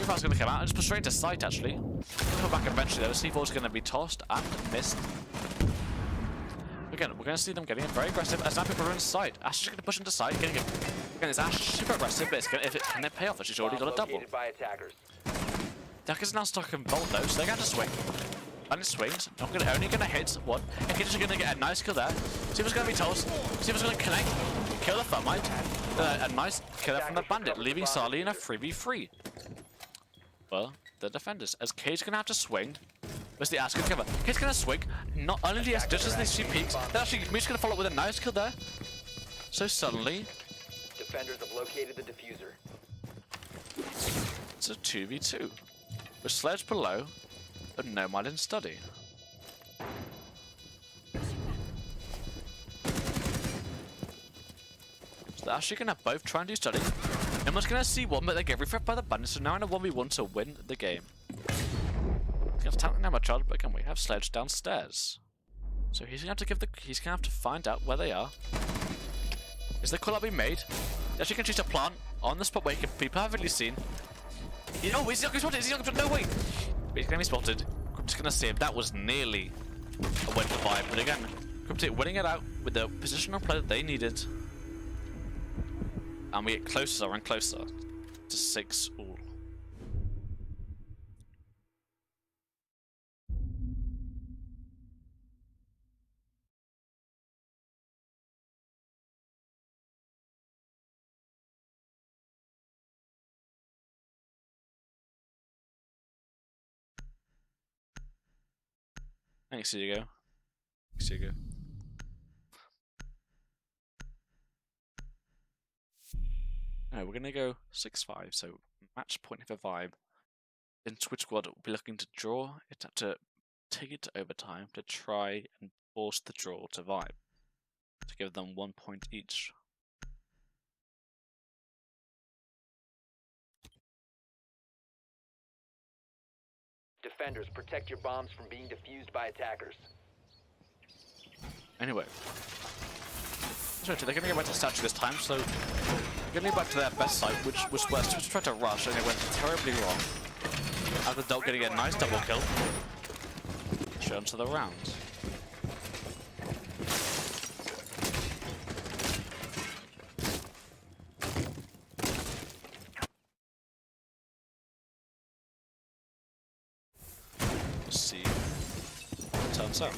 It's going to come out and just push straight into sight, actually. Come back eventually, though. C4's going to be tossed and missed. Again, we're going to see them getting very aggressive as now people are in sight. Ash is going to push into sight. Again, it's Ash super aggressive, but can it pay off? She's already got a double. By attackers. Deckers now stuck in bolt, though, so they're going to swing. And it swings. Only going to hit one. And Kid's going to get a nice kill there. C4's going to be tossed. C4's going to connect. Kill the Thermite. A nice kill from the Bandit, leaving Sally in a 3v3. Well, the defenders, as Kate's gonna have to swing. Where's the Ash gonna cover? Kate's gonna swing. Not only just as she peeks, then actually Meech's gonna follow up with a nice kill there. So suddenly, Defenders have located the diffuser. it's a 2v2. With Sledge below, but Nomad in study. So they're actually gonna both try and do study. Nomad's gonna see one, but they get refreshed by the bandits, so now in a 1v1 to win the game. He's gonna tap Nomad child, but again we have Sledge downstairs. So he's gonna have to find out where they are. Is the call-out being made? He actually can choose to plant on the spot where he can be perfectly seen. You know, is he not gonna be spotted? No way! But he's gonna be spotted. Crypt's gonna save. That was nearly a win for ViBE, but again, Cryptic winning it out with the positional play that they needed. And we get closer and closer to 6 all. Thanks, Hugo. Thanks, Hugo. No, we're gonna go 6-5, so match point for ViBE. Then Squid will be looking to draw it up to take it to overtime to try and force the draw to ViBE to give them 1 point each. Defenders, protect your bombs from being defused by attackers. Anyway, so they're gonna go back to statue this time, so they're gonna go back to their best site, which was where Squid tried to rush and it went terribly wrong. After the dog getting a nice double kill, shown to the rounds. Let's see what turns out.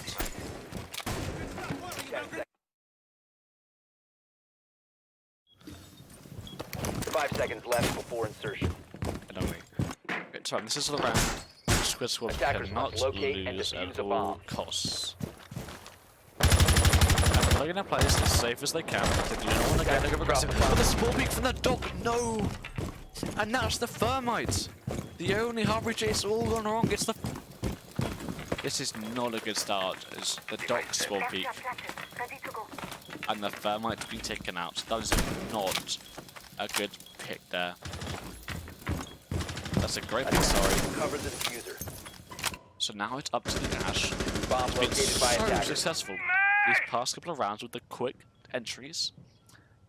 5 seconds left before insertion. And only. Okay, so this is the round. Squid Attackers cannot must locate and lose defuse at a all bomb. costs. And they're gonna play this as safe as they can. They do not want to get aggressive. But the small peek from the dog, no! And that's the Thermite! The only Harvey chase all gone wrong. It's the. This is not a good start. It's the dog small peek. Ready to go. And the Thermite being taken out. That is not a good pick there. That's a great pick, sorry. Cover the diffuser. So now it's up to the Ash. Bomb Been located by so attackers. successful these past couple of rounds with the quick entries.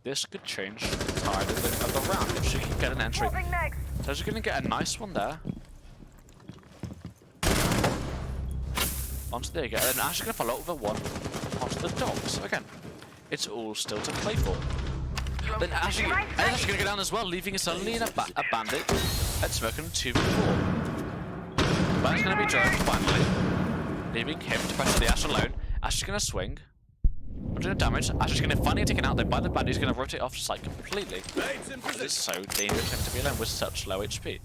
This could change the tide of the round if she can get an entry. Moving next. So she's gonna get a nice one there. Onto there you go. And then Ash is gonna follow up with a one onto the dog. So again, it's all still to play for. Then Ash is gonna go down as well, leaving us only in a bandit and smoking 2v4. Bandit's gonna be droned finally, leaving him to pressure the Ash alone. Ash is gonna swing. 100 damage. Ash is gonna finally get taken out. Then by the bandit, he's gonna rotate off just like completely. It's so dangerous for him to be alone with such low HP.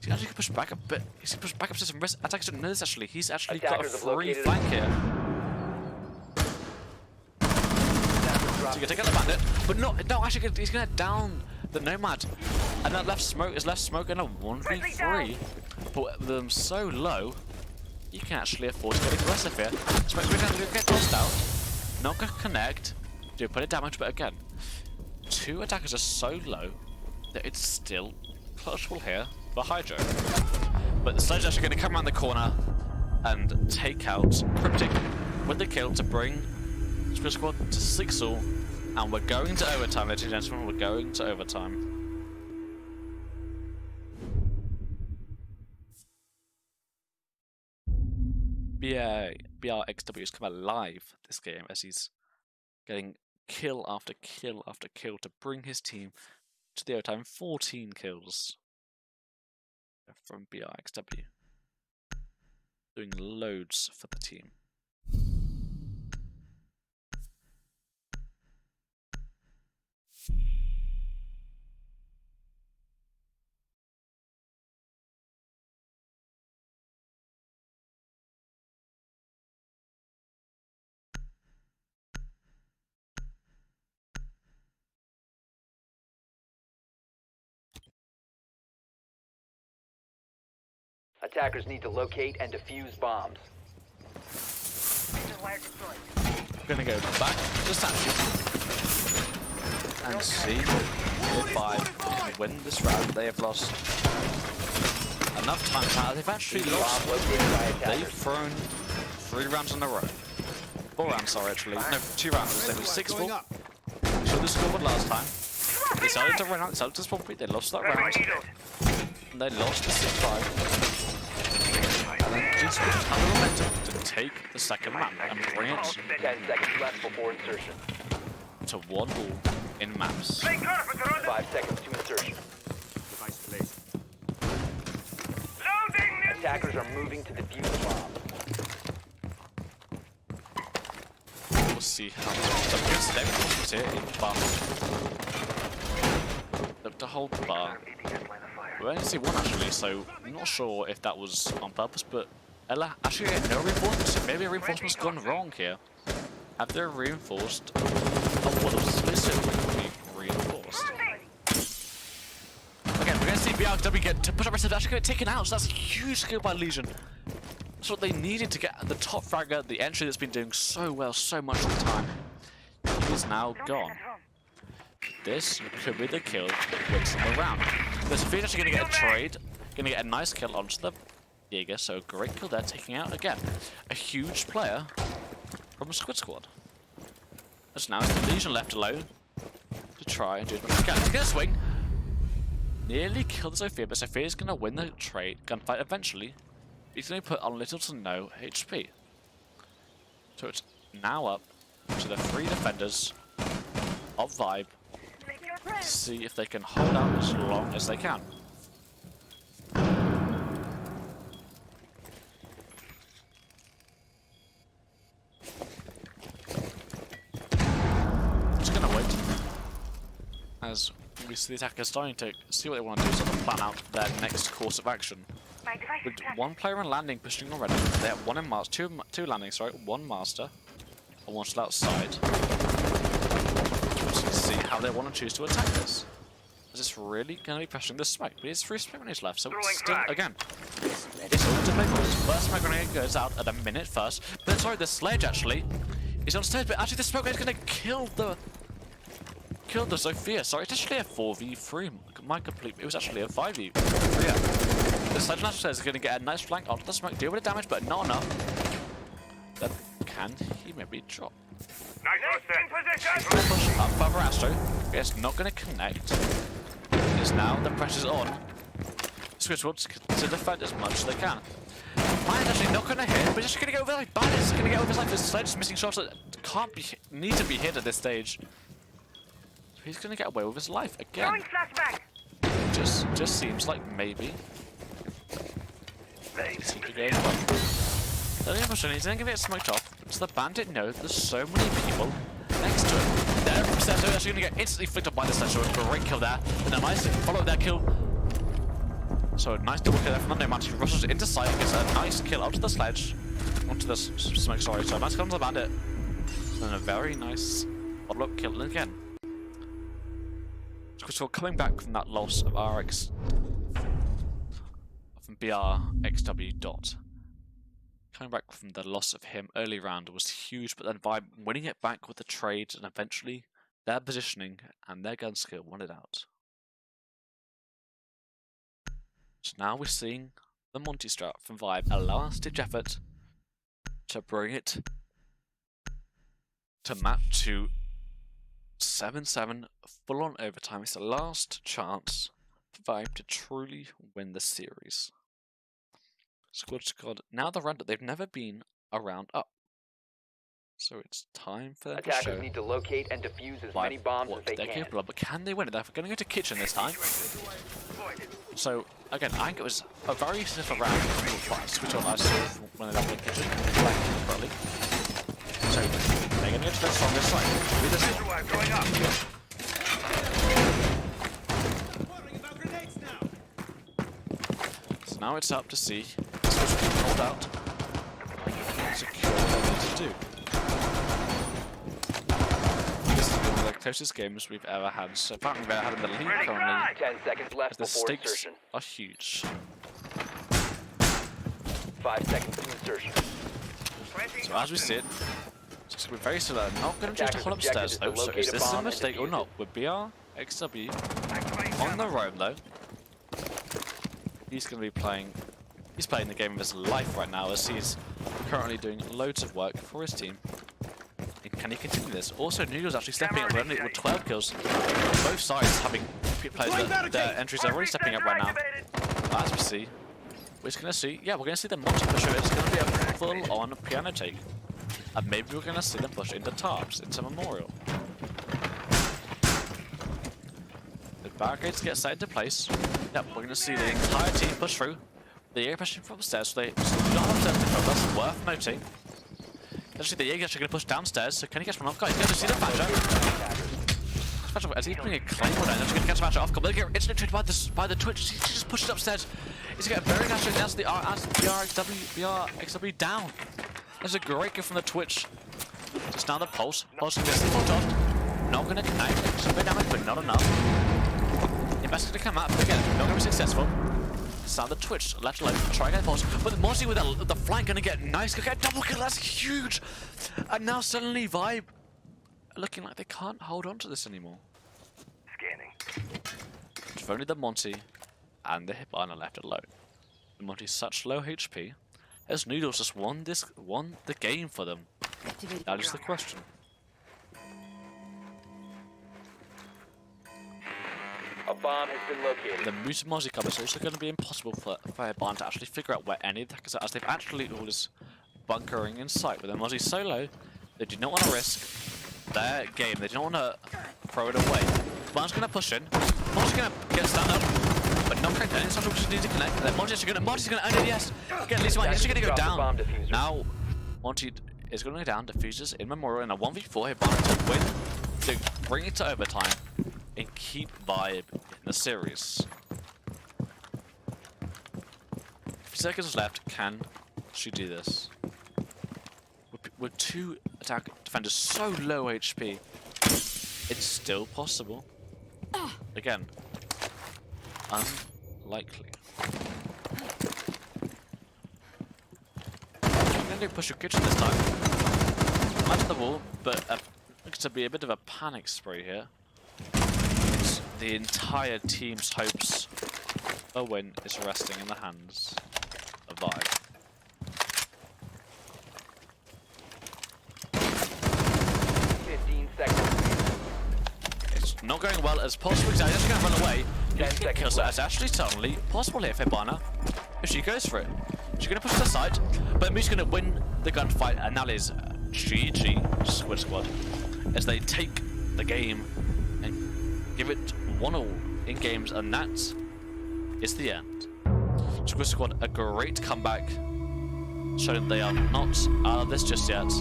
He actually can push back a bit. He's gonna push back up to some risk. Attackers don't know this actually. He's actually got a Attackers have free located flank here. So you can take out the bandit, but no, actually he's gonna down the Nomad. And that left smoke is left smoke in a 1v3. But with them so low, you can actually afford to get aggressive here. Smoke's gonna get tossed out. Not gonna connect. Do plenty of damage, but again, two attackers are so low that it's still clutchable here for Hydro. But the Sledge actually gonna come around the corner and take out Cryptic with the kill to bring Squid Squad to 6-all. And we're going to overtime, ladies and gentlemen. We're going to overtime. BRXW has come alive this game as he's getting kill after kill after kill to bring his team to the overtime. 14 kills from BRXW. Doing loads for the team. Attackers need to locate and defuse bombs. Wire deployed. We're gonna go back to the statue and see if ViBE can win this round. They have lost enough time now. They've actually lost. Bomb located by They've attackers. thrown 3 rounds in a row. 4 rounds, sorry, actually. No, 2 rounds. They were 6-4. They showed the scoreboard last time. They decided to run out, decided to spawn point. They lost that round. And they lost the 6-5. And then just have the momentum to take the second round and bring it 10 seconds left before insertion. to 1-all in maps. 5 seconds to insertion. Attackers are moving to defuse the bomb. We'll see how the against everyone's here in bar. Look to hold the bar. We only see one actually, so I'm not sure if that was on purpose, but Ella, actually, no reinforcements. Maybe a reinforcement's gone wrong here. Have they reinforced? Oh, well, specifically reinforced. Again, we're going to see BRW get to push up actually get taken out, so that's a huge skill by Legion. That's what they needed to get the top fragger, the entry that's been doing so well so much of the time. He is now gone. This could be the kill that wins them around. The Sophie's actually going to get a trade, going to get a nice kill onto the Jaeger, so great kill there, taking out, again, a huge player from a Squid squad. As now it's the Legion left alone to try and do as much as he can. He's going to swing. Nearly killed Sophia, but Sophia's going to win the trade gunfight eventually. He's going to put on little to no HP. So it's now up to the 3 defenders of ViBE to see if they can hold out as long as they can. Just going to wait as we see the attackers starting to see what they want to do, sort of plan out their next course of action. With 1 player on landing pushing already, they have 1 in master, two landings, sorry, 1 master, and 1 still outside. Just to see how they want to choose to attack this. Is this really going to be pressuring the smoke? But it's 3 smoke grenades left, so it's still, again, it's all to play for. First smoke grenade goes out at a minute first, but sorry, the sledge actually is on stage, but actually the smoke grenade is going to kill the Sophia. Sorry, it's actually a 4v3. My complete. It was actually a 5v3. Yeah. The sledge national is going to get a nice flank onto the smoke, deal with the damage, but not enough. Then can he maybe drop? Nice Push up further Astro. It's not going to connect. It's now the pressure's on. Squid wants to defend as much as they can. Mine's actually not going to hit, but it's just going to get over like bad. It's going to get over his life. The sledge is missing shots that can't be need to be hit at this stage. He's gonna get away with his life again. Just seems like maybe. Seems to be going well. He's then gonna get smoked off. Does the bandit know there's so many people next to him? There, Seto actually gonna get instantly flicked up by the sledge. Great kill there. And a nice follow that kill. So nice double kill there from No Match. He rushes into sight, gets a nice kill onto the sledge. Onto the smoke, sorry. So nice kill onto the bandit. And a very nice follow-up kill again. So coming back from that loss of RX from BRXW dot, coming back from the loss of him early round was huge, but then ViBE winning it back with the trade and eventually their positioning and their gun skill won it out. So now we're seeing the Monty strat from ViBE, a last-ditch effort to bring it to map 2. 7-7 full-on overtime. It's the last chance for ViBE to truly win the series. Squad, now the round that they've never been a round up. So it's time for them to show attackers need to locate and defuse as many bombs as they they're can. capable of, but can they win it? They're going to go to kitchen this time. So again, I think it was a very similar round to Switch on last when they went to kitchen. Probably. So they're going to go to the strongest side. So now it's up to see Switch can hold out, secure what they need to do. This is one of the closest games we've ever had. So apparently we've ever had in the league currently. 10 seconds left The before stakes insertion. are huge. 5 seconds to insertion. So as we see it, we're very still not going to choose to hold upstairs though, so is this a mistake or not? With BRXW on the roam though, he's going to be playing the game of his life right now as he's currently doing loads of work for his team. And can he continue this? Also, Noodle's actually stepping up with 12 kills. Both sides having players that their entries are already stepping up right now. As we see, we're just going to see, we're going to see them Monty push over. It's going to be a full-on piano take. And maybe we're going to see them push into Tarps, into Memorial. The barricades get set into place. Yep, we're going to see the entire team push through. The Jaeger pushing from upstairs, so they do not have upstairs to cover. That's worth noting. Actually, the Jaeger's actually going to push downstairs, so can he catch one off? Guys, he's going to see the Thatcher. As he's putting a claymore down, he's going to catch Thatcher off. They'll get instantly tricked by the Twitch. He just pushed it upstairs. He's getting very nice shot. That's the RXW down. That's a great kill from the Twitch. Just now the Pulse. Pulse gets the full tossed. Not going to connect. Some bit damage, but not enough. Invest going to come out, but again, not going to be successful. Sound the Twitch, left alone, try and get the Pulse. But the Monty with the flank going to get nice. Going to get a double kill. That's huge. And now suddenly ViBE looking like they can't hold on to this anymore. Scanning. If only the Monty and the Hibana left alone. The Monty's such low HP. As Noodles just won the game for them. That is the question. A bomb has been located. The Musa Mozzie cover is also going to be impossible for Hibana to actually figure out where any of the attackers are, as they've actually all this bunkering in sight. With the Mozzie solo, they do not want to risk their game. They don't want to throw it away. Hibana's going to push in. Mozzie's going to get stand up. But not connect, and it's not just need to connect. Then Monty's going to own it, yes! Get at least one, he's actually going to go down. Now, Monty is going to go down, diffusers in Memorial in a 1v4, Hibana to win, to bring it to overtime, and keep ViBE in the series. 50 seconds left, can she do this? With two attack defenders so low HP, it's still possible. Again, unlikely. I'm going to push your kitchen this time. Out of the wall, but looks to be a bit of a panic spray here. It's the entire team's hopes for a win is resting in the hands of ViBE. It's not going well as possible. He's actually going to run away. 10 seconds. That's actually suddenly possible here for Hibana. If she goes for it, she's going to push to the side, but Moose going to win the gunfight, and that is GG Squid Squad as they take the game and give it 1-all in games, and that is the end. Squid Squad, a great comeback, showing they are not out of this just yet,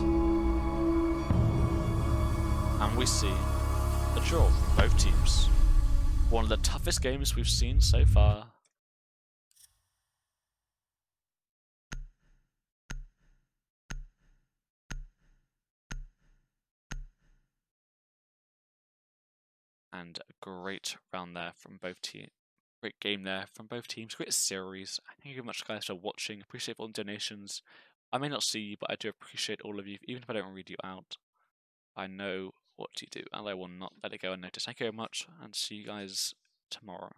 and we see a draw from both teams. One of the toughest games we've seen so far. And a great round there from both teams. Great game there from both teams. Great series. Thank you very much, guys, for watching. Appreciate all the donations. I may not see you, but I do appreciate all of you. Even if I don't read you out, I know what you do, and I will not let it go unnoticed. Thank you very much, and see you guys tomorrow.